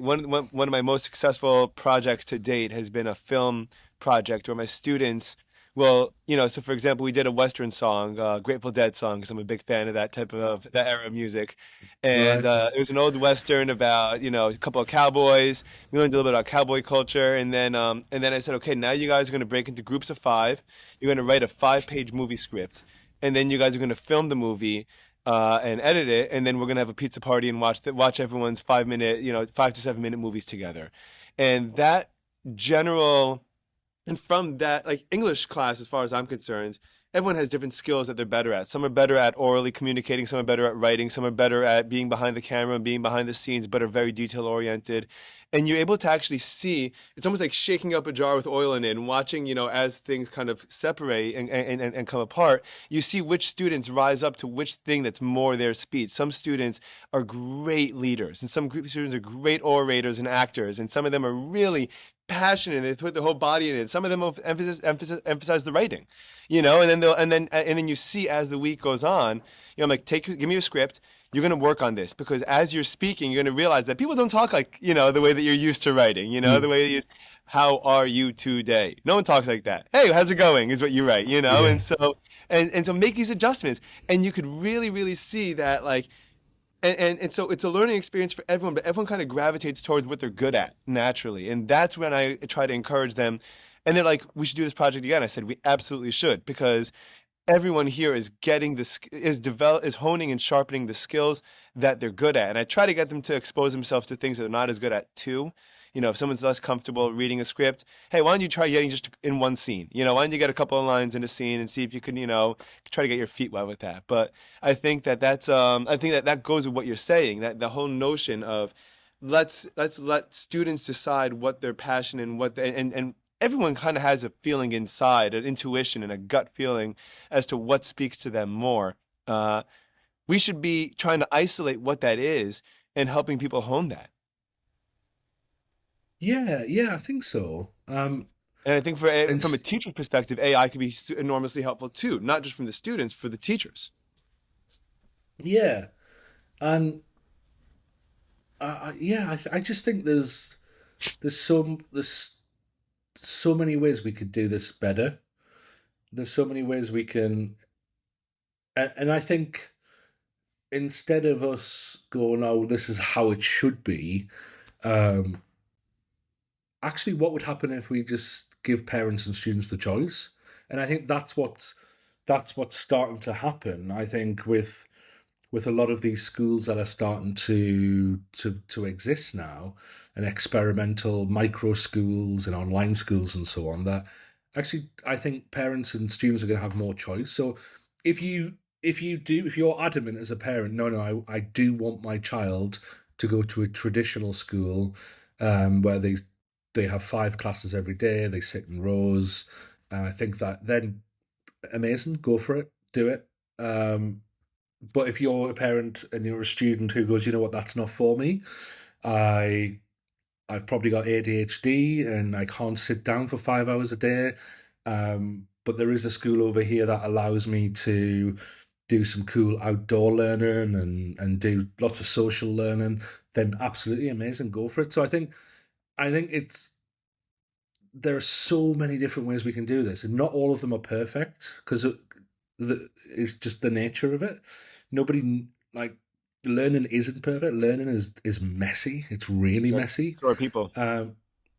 one of my most successful projects to date has been a film project where my students will, so for example, we did a Western song, Grateful Dead song, because I'm a big fan of that type of that era of music, and right. it was an old Western about a couple of cowboys. We learned a little bit about cowboy culture, and then I said, okay, now you guys are going to break into groups of five. You're going to write a 5-page movie script, and then you guys are going to film the movie and edit it, and then we're gonna have a pizza party and watch everyone's 5 minute, 5 to 7 minute movies together, and that general, and from that, like English class, as far as I'm concerned, everyone has different skills that they're better at. Some are better at orally communicating, some are better at writing, some are better at being behind the camera and being behind the scenes, but are very detail oriented. And you're able to actually see, it's almost like shaking up a jar with oil in it and watching, as things kind of separate and come apart, you see which students rise up to which thing that's more their speed. Some students are great leaders, and some group students are great orators and actors, and some of them are really passionate, they put their whole body in it. Some of them will emphasize the writing, you know, and then and then you see as the week goes on, you know, I'm like, give me a script. You're going to work on this because as you're speaking, you're going to realize that people don't talk like, you know, the way that you're used to writing, you know, the Mm. way that you, how are you today? No one talks like that. Hey, how's it going? Is what you write, you know? Yeah. And so, and so make these adjustments and you could really, really see that like, and so it's a learning experience for everyone, but everyone kind of gravitates towards what they're good at naturally. And that's when I try to encourage them. And they're like, we should do this project again. I said, we absolutely should, because everyone here is getting this, is honing and sharpening the skills that they're good at. And I try to get them to expose themselves to things that they're not as good at too. You know, if someone's less comfortable reading a script, hey, why don't you try getting just in one scene? You know, why don't you get a couple of lines in a scene and see if you can, you know, try to get your feet wet with that. But I think that I think that that goes with what you're saying, that the whole notion of let's let students decide what they're passionate and what they, and everyone kind of has a feeling inside, an intuition and a gut feeling as to what speaks to them more. Uh, we should be trying to isolate what that is and helping people hone that. Yeah, yeah, I think so. And I think And from a teacher's perspective, AI could be enormously helpful too, not just from the students, for the teachers. yeah, and yeah, I just think there's so many ways we could do this better. There's so many ways we can, and I think instead of us going, "Oh, this is how it should be," um, actually, what would happen if we just give parents and students the choice? And I think that's what's starting to happen. I think with a lot of these schools that are starting to exist now, and experimental micro schools and online schools and so on, that actually I think parents and students are going to have more choice. So if you're adamant as a parent, no, I do want my child to go to a traditional school, where they have 5 classes every day, they sit in rows. I think that then amazing, go for it, do it. But if you're a parent and you're a student who goes, you know what, that's not for me. I I've probably got ADHD and I can't sit down for 5 hours a day. But there is a school over here that allows me to do some cool outdoor learning and do lots of social learning. Then absolutely amazing, go for it. So I think there are so many different ways we can do this, and not all of them are perfect because it's just the nature of it. Nobody like learning isn't perfect. Learning is messy. It's really Right. messy. So are people.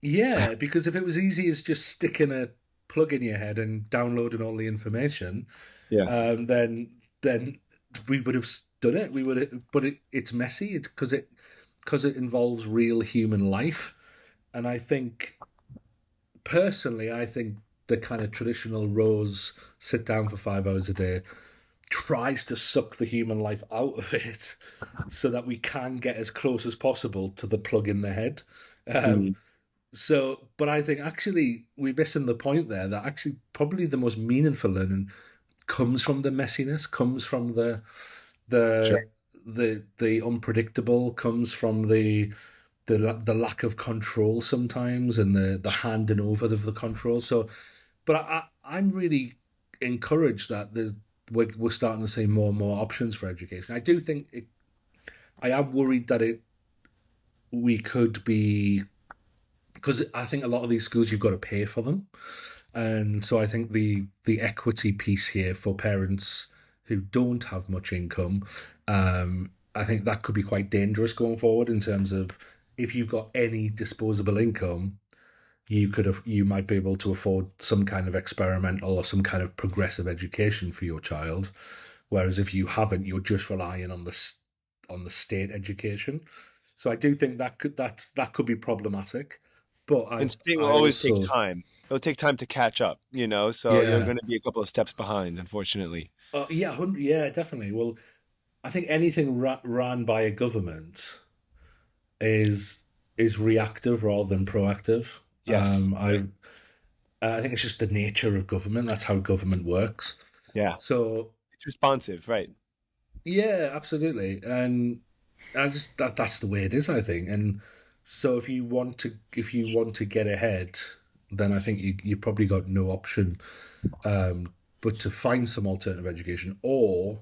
Yeah, because if it was easy as just sticking a plug in your head and downloading all the information, Yeah. then we would have done it. We would, but it's messy. It's because it involves real human life, and I think personally, I think the kind of traditional rows, sit down for 5 hours a day, tries to suck the human life out of it so that we can get as close as possible to the plug in the head. Um, Mm. but I think actually we're missing the point there, that actually probably the most meaningful learning comes from the messiness, comes from Sure. the the unpredictable, comes from the lack of control sometimes, and the handing over of the control. So, but I'm really encouraged that we're starting to see more and more options for education. I do think I am worried that we could be, because I think a lot of these schools you've got to pay for them, and so I think the equity piece here for parents who don't have much income, I think that could be quite dangerous going forward in terms of if you've got any disposable income, you might be able to afford some kind of experimental or some kind of progressive education for your child, whereas if you haven't, you're just relying on the state education. So I do think that could be problematic, but And staying will I always take also time. It'll take time to catch up, you know, so you're yeah. going to be a couple of steps behind, unfortunately. Yeah, yeah, definitely. Well, I think anything ran by a government is is reactive rather than proactive. Yes. Right. I think it's just the nature of government. That's how government works. Yeah. So It's responsive, right? yeah, absolutely. And I just that's the way it is, I think. And So if you want to get ahead, then I think you probably got no option but to find some alternative education or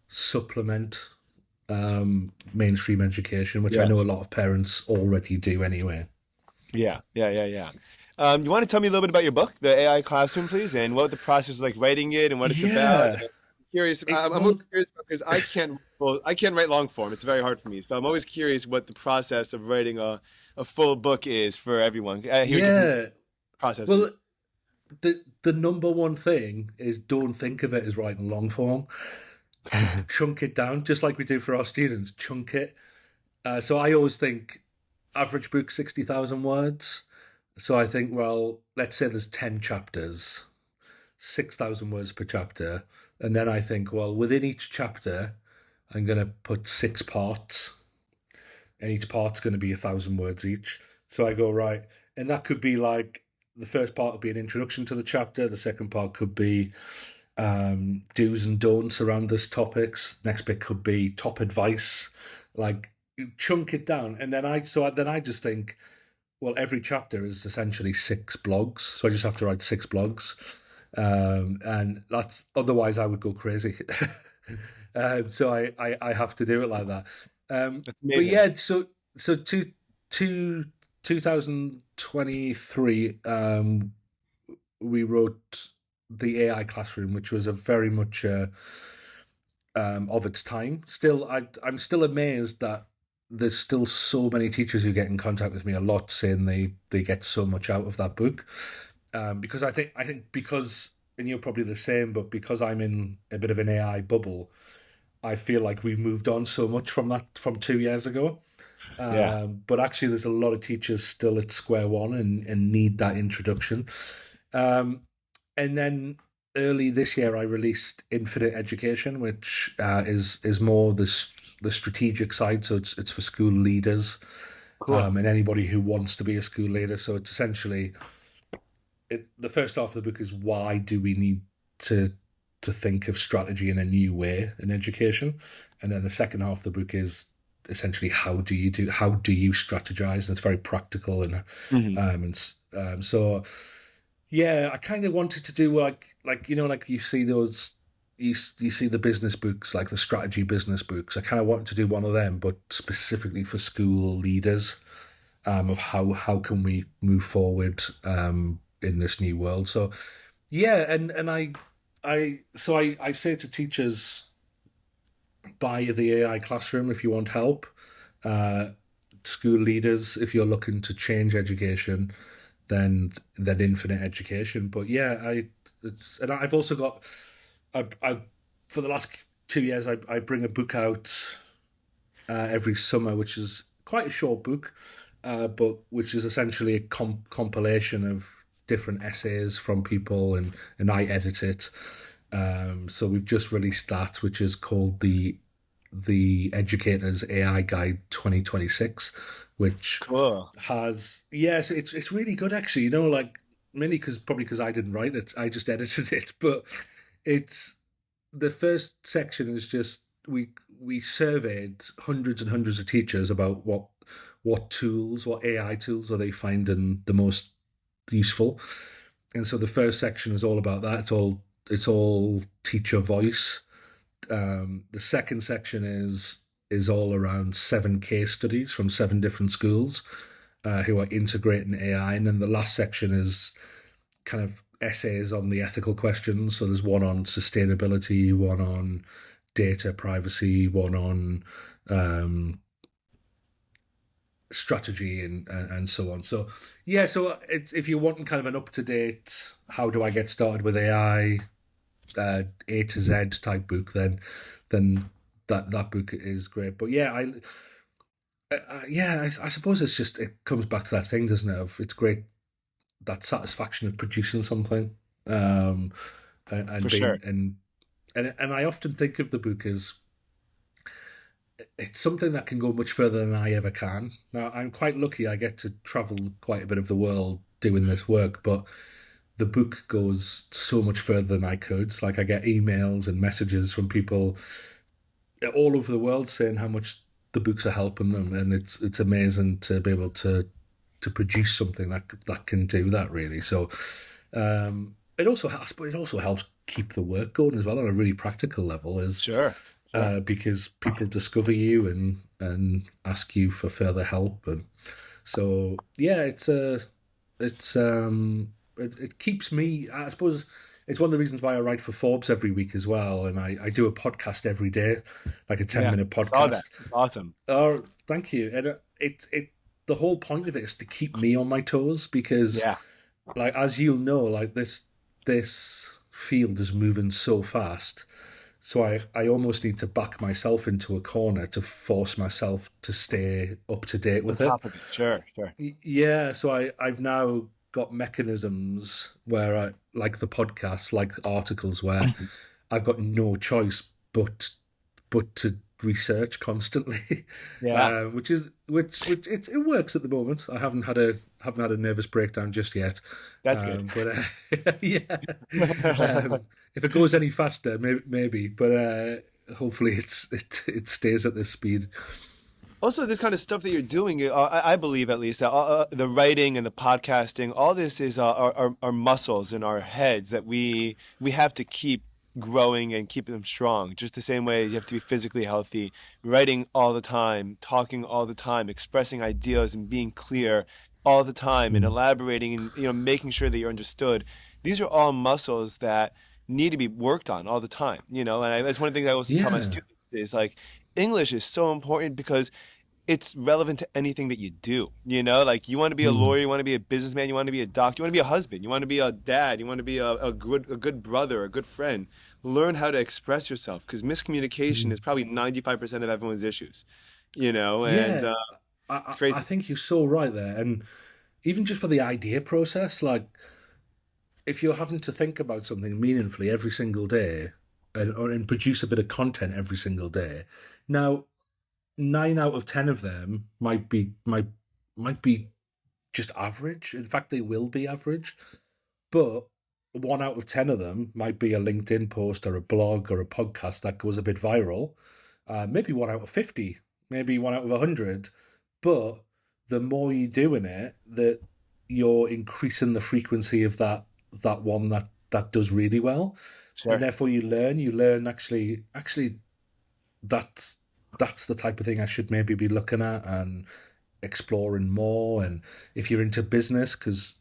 supplement mainstream education, which I know a Yes. lot of parents already do anyway. Yeah, yeah, yeah, yeah. You want to tell me a little bit about your book, The AI Classroom, please, and what the process is like writing it and what it's about? Yeah, Curious. it's I'm one. always curious because I can't write long form. It's very hard for me. So I'm always curious what the process of writing a full book is for everyone. I hear different Yeah, processes. well, the number one thing is don't think of it as writing long form. Chunk it down, just like we do for our students. Chunk it. So I always think average book 60,000 words. So I think, well, let's say there's 10 chapters, 6,000 words per chapter. And then I think, well, within each chapter, I'm going to put 6 parts, and each part's going to be 1,000 words each. So I go, right. And that could be like the first part would be an introduction to the chapter, the second part could be do's and don'ts around this topics. Next bit could be top advice. Like you chunk it down, and then I just think, well, every chapter is essentially 6 blogs, so I just have to write 6 blogs, and that's otherwise I would go crazy. So I have to do it like that. That's But amazing. yeah, so 2023, we wrote the AI classroom, which was a very much of its time. I'm still amazed that there's still so many teachers who get in contact with me a lot, saying they get so much out of that book. Because I think because, and you're probably the same, but because I'm in a bit of an AI bubble, I feel like we've moved on so much from 2 years ago. Yeah. But actually, there's a lot of teachers still at square one and need that introduction. Um, and then early this year, I released Infinite Education, which is more the strategic side. So it's for school leaders, Cool. and anybody who wants to be a school leader. So it's essentially the first half of the book is why do we need to think of strategy in a new way in education, and then the second half of the book is essentially how do you strategize, and it's very practical Hmm. so yeah, I kind of wanted to do like like you see those you see the business books, like the strategy business books. I kind of wanted to do one of them, but specifically for school leaders, of how can we move forward in this new world. So yeah, and I say to teachers, buy the AI classroom if you want help. Uh, School leaders, if you're looking to change education, then infinite education. But yeah, and I've also got I for the last 2 years I bring a book out every summer, which is quite a short book, but which is essentially a compilation of different essays from people, and I edit it. So we've just released that, which is called the Educator's AI Guide 2026, which Cool. has yes, it's really good actually. Like mainly because I didn't write it, I just edited it. But it's the first section is just we surveyed hundreds and hundreds of teachers about what AI tools are they finding the most useful, and so the first section is all about that. It's all teacher voice. The second section is all around 7 case studies from 7 different schools who are integrating AI, and then the last section is kind of essays on the ethical questions. So there's one on sustainability, one on data privacy, one on strategy, and so on. So yeah, so if you're wanting kind of an up to date, how do I get started with AI, A to Z type book, then that book is great. But yeah, I suppose it comes back to that thing, doesn't it? It's great, that satisfaction of producing something, and For being sure. and I often think of the book as it's something that can go much further than I ever can. Now I'm quite lucky; I get to travel quite a bit of the world doing this work, but the book goes so much further than I could. Like I get emails and messages from people all over the world saying how much the books are helping them, and it's amazing to be able to produce something that can do that, really. So it also has, but it also helps keep the work going as well on a really practical level, is Sure. Sure. because people discover you and ask you for further help, and so yeah, it keeps me. I suppose it's one of the reasons why I write for Forbes every week as well, and I do a podcast every day, like a 10-minute Saw that. podcast. Awesome. Oh, thank you. And the whole point of it is to keep me on my toes, because, Yeah. like, as you'll know, like this field is moving so fast. So I almost need to back myself into a corner to force myself to stay up to date On with it. top of it. Sure. Sure. Yeah, so I've now got mechanisms where I, like the podcast, like articles, where I've got no choice but to research constantly, Yeah. which it works at the moment. I haven't had a nervous breakdown just yet, That's good. but yeah, if it goes any faster, maybe, but hopefully it stays at this speed. Also, this kind of stuff that you're doing, I believe at least, that the writing and the podcasting, all this is our muscles in our heads that we have to keep growing and keep them strong. Just the same way you have to be physically healthy, writing all the time, talking all the time, expressing ideas and being clear all the time, and Mm. elaborating and making sure that you're understood. These are all muscles that need to be worked on all the time. And that's one of the things I also tell my Yeah. students is like English is so important because it's relevant to anything that you do. Like you want to be a Mm. lawyer, you want to be a businessman, you want to be a doctor, you want to be a husband, you want to be a dad, you want to be a good brother, a good friend. Learn how to express yourself, because miscommunication Mm. is probably 95% of everyone's issues. And Yeah, it's I crazy. think you're so right there. And even just for the idea process, like if you're having to think about something meaningfully every single day and produce a bit of content every single day, now 9 out of 10 of them might be just average. In fact, they will be average, but 1 out of 10 of them might be a LinkedIn post or a blog or a podcast that goes a bit viral. Maybe 1 out of 50, maybe 1 out of 100. But the more you do in it, that you're increasing the frequency of that one that does really well, and Sure. therefore you learn actually that's that's the type of thing I should maybe be looking at and exploring more. And if you're into business, because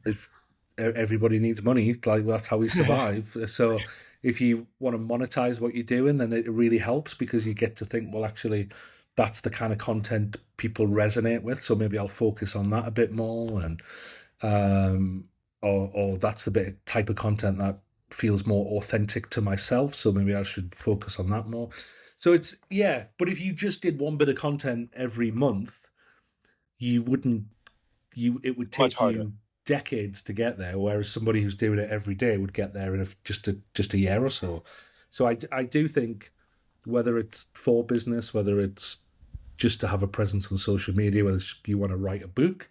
if everybody needs money, like that's how we survive. So if you want to monetize what you're doing, then it really helps, because you get to think, well, actually, that's the kind of content people resonate with. So maybe I'll focus on that a bit more, and or that's the type of content that feels more authentic to myself. So maybe I should focus on that more. So it's, yeah. But if you just did one bit of content every month, you wouldn't it would Much take harder. you decades to get there, whereas somebody who's doing it every day would get there in just a year or so. So I do think, whether it's for business, whether it's just to have a presence on social media, whether you want to write a book,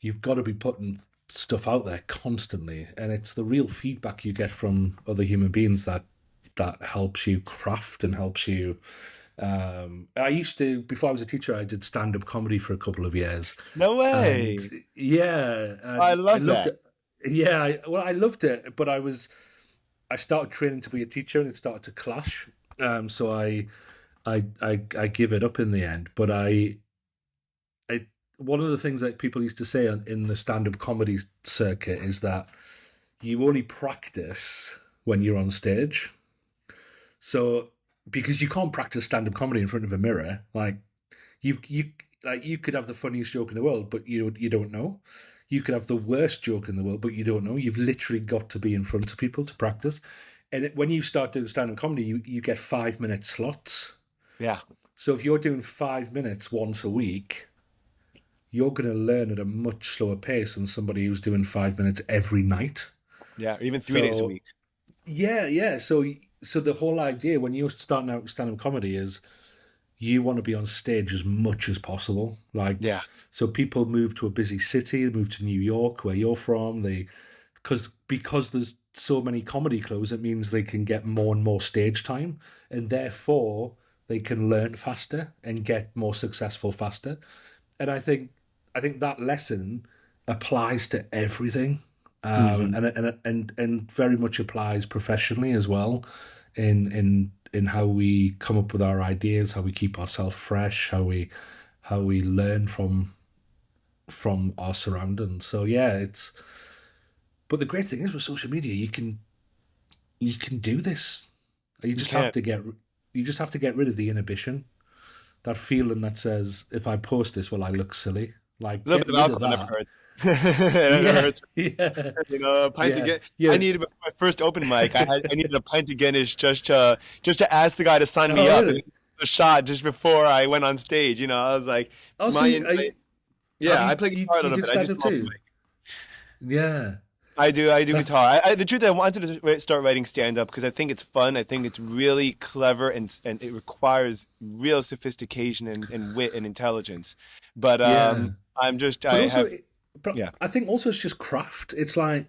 you've got to be putting stuff out there constantly, and it's the real feedback you get from other human beings that helps you craft and helps you. I used to, before I was a teacher, I did stand-up comedy for a couple of years, No and way. yeah, I and I love loved that. it. Yeah, I loved it, but I started training to be a teacher, and it started to clash. So I give it up in the end. But I one of the things that people used to say in the stand-up comedy circuit is that you only practice when you're on stage. So, because you can't practice stand-up comedy in front of a mirror, like you like you could have the funniest joke in the world, but you don't know. You could have the worst joke in the world, but you don't know. You've literally got to be in front of people to practice. And when you start doing stand-up comedy, you get 5 minute slots. Yeah. So if you're doing 5 minutes once a week, you're going to learn at a much slower pace than somebody who's doing 5 minutes every night. Yeah. Even 3 days a So week. yeah. So the whole idea when you're starting out stand-up comedy is you want to be on stage as much as possible. Like, Yeah. so people move to a busy city, move to New York, where you're from. Because there's so many comedy clubs, it means they can get more and more stage time, and therefore they can learn faster and get more successful faster. And I think that lesson applies to everything, Hmm. and very much applies professionally as well, in how we come up with our ideas, how we keep ourselves fresh, how we learn from our surroundings. So yeah, it's. But the great thing is with social media, you can do this. You You just have can't. to get you just have to get rid of the inhibition, that feeling that says if I post this, will I look silly? Like A little get bit of rid of alcohol never that. hurts. It never Yeah, hurts. yeah, You know, a pint yeah, again. I yeah. needed my first open mic. I needed a pint of Guinness just to ask the guy to sign me Oh up, and really? a shot just before I went on stage. You know, I was like, Oh, so my, you, my have yeah, I play guitar a you little did bit. I do stand up small too? play. Yeah, I do that's guitar. The truth, I wanted to start writing stand up because I think it's fun. I think it's really clever, and it requires real sophistication and wit and intelligence. But yeah. But I also, have, but yeah. I think also it's just craft. It's like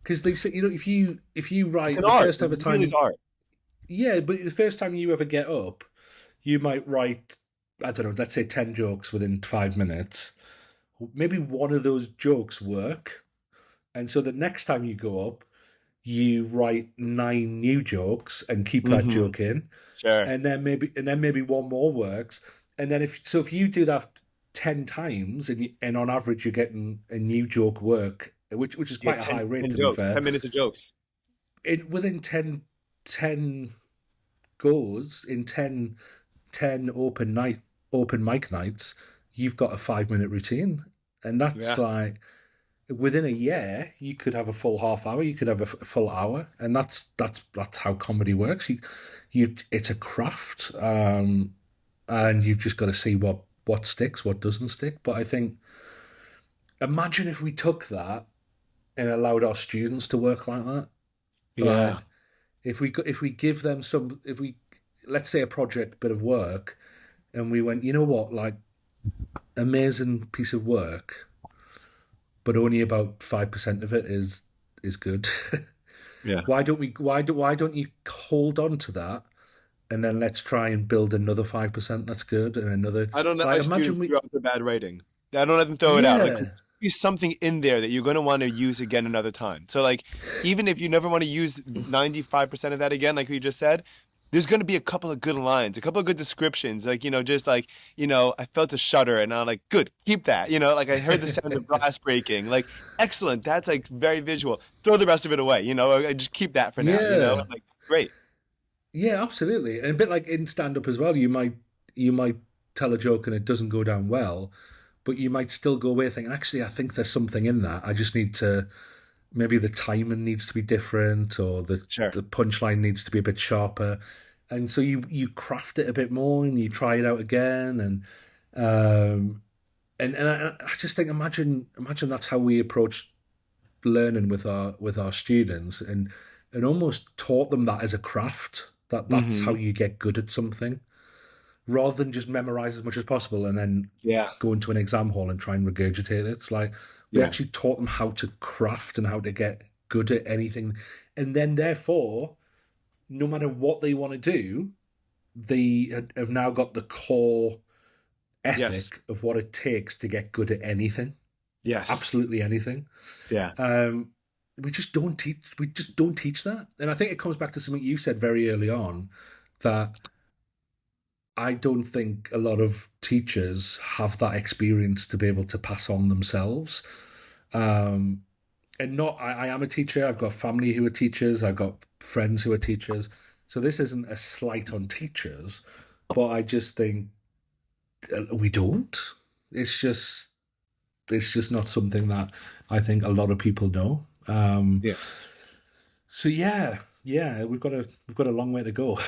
because they say if you It's an write the art. first It ever really is time, art. yeah, but the first time you ever get up, you might write, I don't know, let's say 10 jokes within 5 minutes. Maybe one of those jokes work, and so the next time you go up, you write 9 new jokes and keep that Hmm. joke in, Sure. and then maybe one more works, and then if you do that 10 times, and on average you're getting a new joke work, which is You quite get a high rate 10 to be jokes, fair. 10 minutes of jokes. Within 10 goes in 10 open mic nights, you've got a 5 minute routine, and that's Yeah. like within a year you could have a full half hour, you could have a full hour, and that's how comedy works. You it's a craft, and you've just got to see what sticks, what doesn't stick. But I think imagine if we took that and allowed our students to work like that. Yeah. Like if we give them some, if we let's say a project bit of work, and we went, you know what, like amazing piece of work, but only about 5% of it is good. Yeah. Why don't you hold on to that, and then let's try and build another 5% that's good, and another, I don't let my like imagine students we throw out their bad writing. I don't let them throw it out. Like, yeah. there's be something in there that you're going to want to use again another time. So, like, even if you never want to use 95% of that again, like you just said, there's going to be a couple of good lines, a couple of good descriptions. Like, just like, I felt a shudder and I'm like, good, keep that. Like I heard the sound of glass breaking. Like, excellent. That's like very visual. Throw the rest of it away. I just keep that for now, Yeah, and like, it's great. yeah, absolutely. And a bit like in stand up as well, you might tell a joke and it doesn't go down well, but you might still go away thinking, actually, I think there's something in that. I just need to, maybe the timing needs to be different, or the Sure. the punchline needs to be a bit sharper, and so you craft it a bit more and you try it out again, and I just think, imagine that's how we approach learning with our students, and almost taught them that as a craft, that's how Hmm. you get good at something, rather than just memorize as much as possible and then Yeah. go into an exam hall and try and regurgitate it. It's like we Yeah. actually taught them how to craft and how to get good at anything, and then therefore, no matter what they want to do, they have now got the core Yes. ethic of what it takes to get good at anything, Yes. absolutely anything. Yeah. Um, we just don't teach that, and I think it comes back to something you said very early on, that I don't think a lot of teachers have that experience to be able to pass on themselves. Um, and not, I am a teacher. I've got family who are teachers. I've got friends who are teachers. So this isn't a slight on teachers, but I just think we don't. It's just, it's just not something that I think a lot of people know. Yeah. So yeah, we've got a long way to go.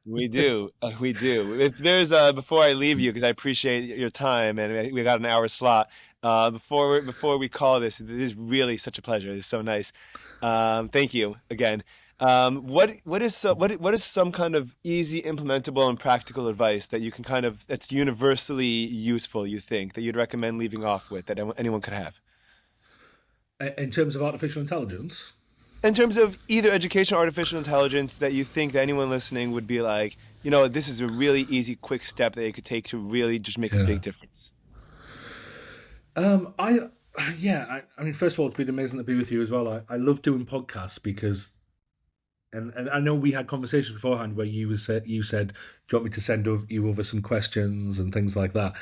We do. We do. If there's before I leave you, because I appreciate your time and we got an hour slot. Before we call this is really such a pleasure. It's so nice. Thank you again. What is some kind of easy, implementable, and practical advice that you can that's universally useful, you think, that you'd recommend leaving off with that anyone could have? In terms of artificial intelligence. In terms of either education or artificial intelligence that you think that anyone listening would be like, this is a really easy, quick step that you could take to really just make a Yeah. big difference. I yeah, I mean, first of all, it's been amazing to be with you as well. I love doing podcasts because, and I know we had conversations beforehand where you said, do you want me to send you over some questions and things like that?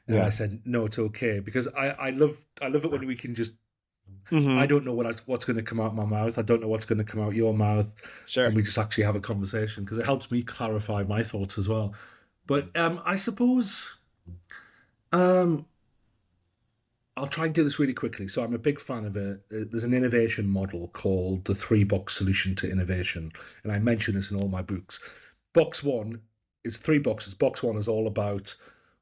And I Yeah. said, no, it's okay, because I love it when we can just, I Hmm. don't know what's going to come out my mouth. I don't know what's going to come out your mouth, and Sure. we just actually have a conversation because it helps me clarify my thoughts as well. But I suppose um, I'll try and do this really quickly. So I'm a big fan of there's an innovation model called the three-box solution to innovation, and I mention this in all my books. Box one is three boxes. Box one is all about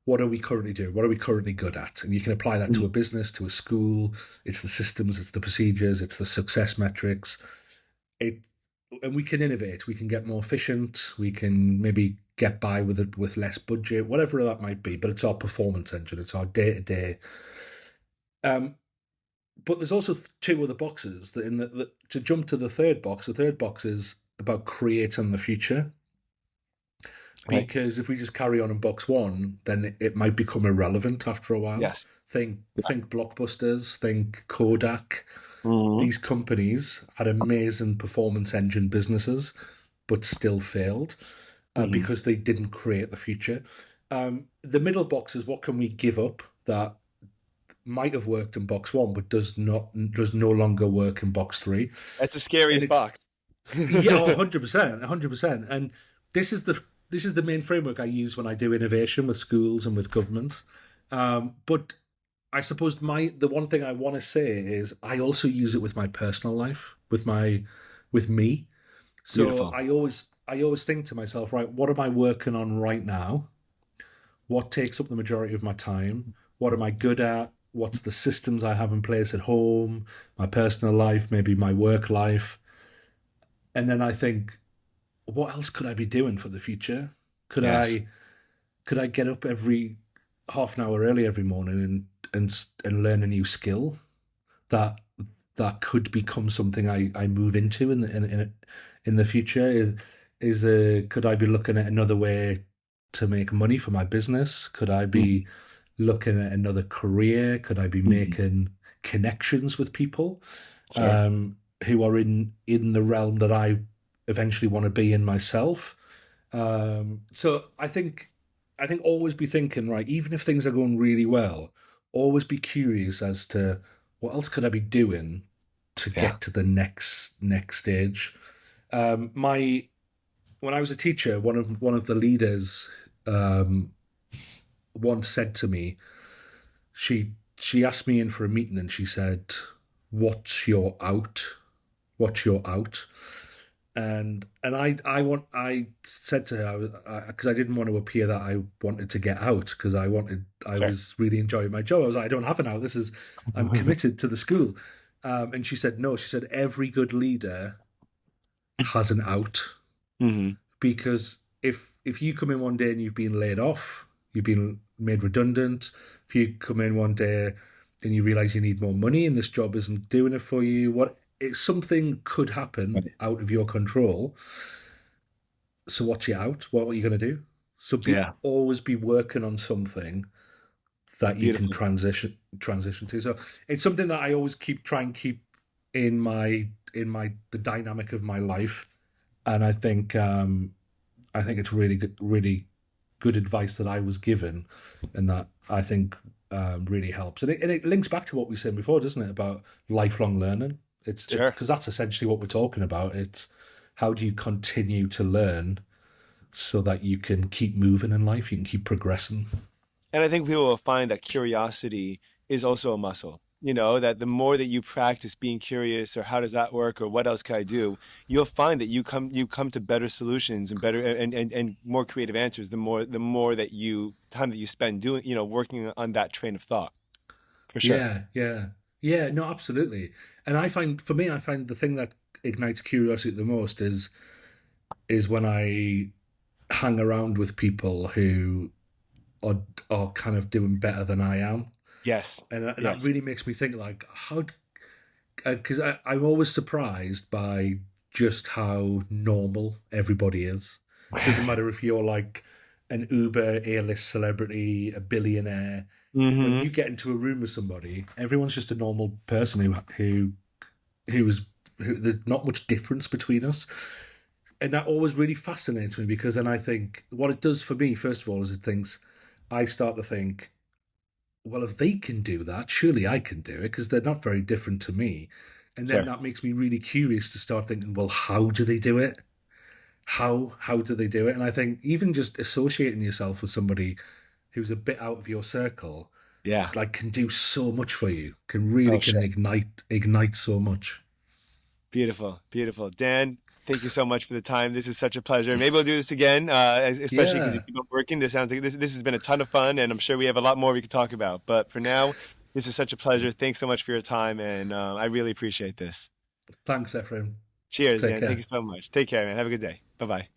what are we currently doing? What are we currently good at? And you can apply that to a business, to a school. It's the systems, it's the procedures, it's the success metrics. It and we can innovate. We can get more efficient. We can maybe get by with it with less budget, whatever that might be. But it's our performance engine. It's our day to day. But there's also two other boxes that to jump to the third box. The third box is about creating the future. Right. Because if we just carry on in box one, then it might become irrelevant after a while. Yes. Think blockbusters, think Kodak. Hmm. These companies had amazing performance engine businesses, but still failed Hmm. because they didn't create the future. The middle box is what can we give up that might have worked in box one, but does no longer work in box three. That's the And scariest it's box. yeah, 100%, 100%. And this is the main framework I use when I do innovation with schools and with government. But I suppose the one thing I want to say is I also use it with my personal life, with me. So Beautiful. I always think to myself, right, what am I working on right now? What takes up the majority of my time? What am I good at? What's the systems I have in place at home, my personal life, maybe my work life? And then I think, what else could I be doing for the future? Could Yes. I could I get up every half an hour early every morning and learn a new skill that could become something I move into in the future? Could I be looking at another way to make money for my business? Could I Mhm. be looking at another career? Could I be Mhm. making connections with people Sure. who are in the realm that I eventually want to be in myself? So I think always be thinking, right, even if things are going really well, always be curious as to what else could I be doing to Yeah. get to the next stage. My When I was a teacher, one of the leaders once said to me, she asked me in for a meeting and she said, "What's your out? What's your out?" And I said to her, because I didn't want to appear that I wanted to get out, because I Sure. was really enjoying my job. I was like, I don't have an out. I'm committed to the school. And she said no. She said every good leader has an out, Hmm. because if you come in one day and you've been laid off, you've been made redundant. If you come in one day and you realize you need more money and this job isn't doing it for you, something could happen Right. out of your control. So what's you out? What are you going to do? So Yeah. always be working on something that you can Beautiful. transition to. So it's something that I always try and keep in my the dynamic of my life. And I think it's really good advice that I was given, and that I think really helps. And it links back to what we said before, doesn't it, about lifelong learning? It's Sure. because that's essentially what we're talking about. It's how do you continue to learn so that you can keep moving in life, you can keep progressing. And I think people will find that curiosity is also a muscle. That the more that you practice being curious, or how does that work, or what else can I do, you'll find that you come to better solutions and better and more creative answers. The more that you time that you spend doing, working on that train of thought, for sure. Yeah, yeah, yeah. No, absolutely. And I find the thing that ignites curiosity the most is when I hang around with people who are are kind of doing better than I am, Yes. and that Yes. really makes me think, like, how, because I'm always surprised by just how normal everybody is. Doesn't matter if you're like an Uber A-list celebrity, a billionaire. When Hmm. you get into a room with somebody, everyone's just a normal person who there's not much difference between us. And that always really fascinates me because then I think what it does for me, first of all, is I start to think, well, if they can do that, surely I can do it because they're not very different to me. And then Sure. that makes me really curious to start thinking, well, how do they do it? How do they do it? And I think even just associating yourself with somebody who's a bit out of your circle, Yeah. like can do so much for you, Oh, can sure. ignite so much. Beautiful, beautiful. Dan, thank you so much for the time. This is such a pleasure. Maybe we'll do this again, especially because you Yeah, keep on working. This sounds like this has been a ton of fun, and I'm sure we have a lot more we could talk about. But for now, this is such a pleasure. Thanks so much for your time, and I really appreciate this. thanks, Ephraim. Cheers, Take Dan. Thank you care. so much. Take care, man. Have a good day. Bye bye.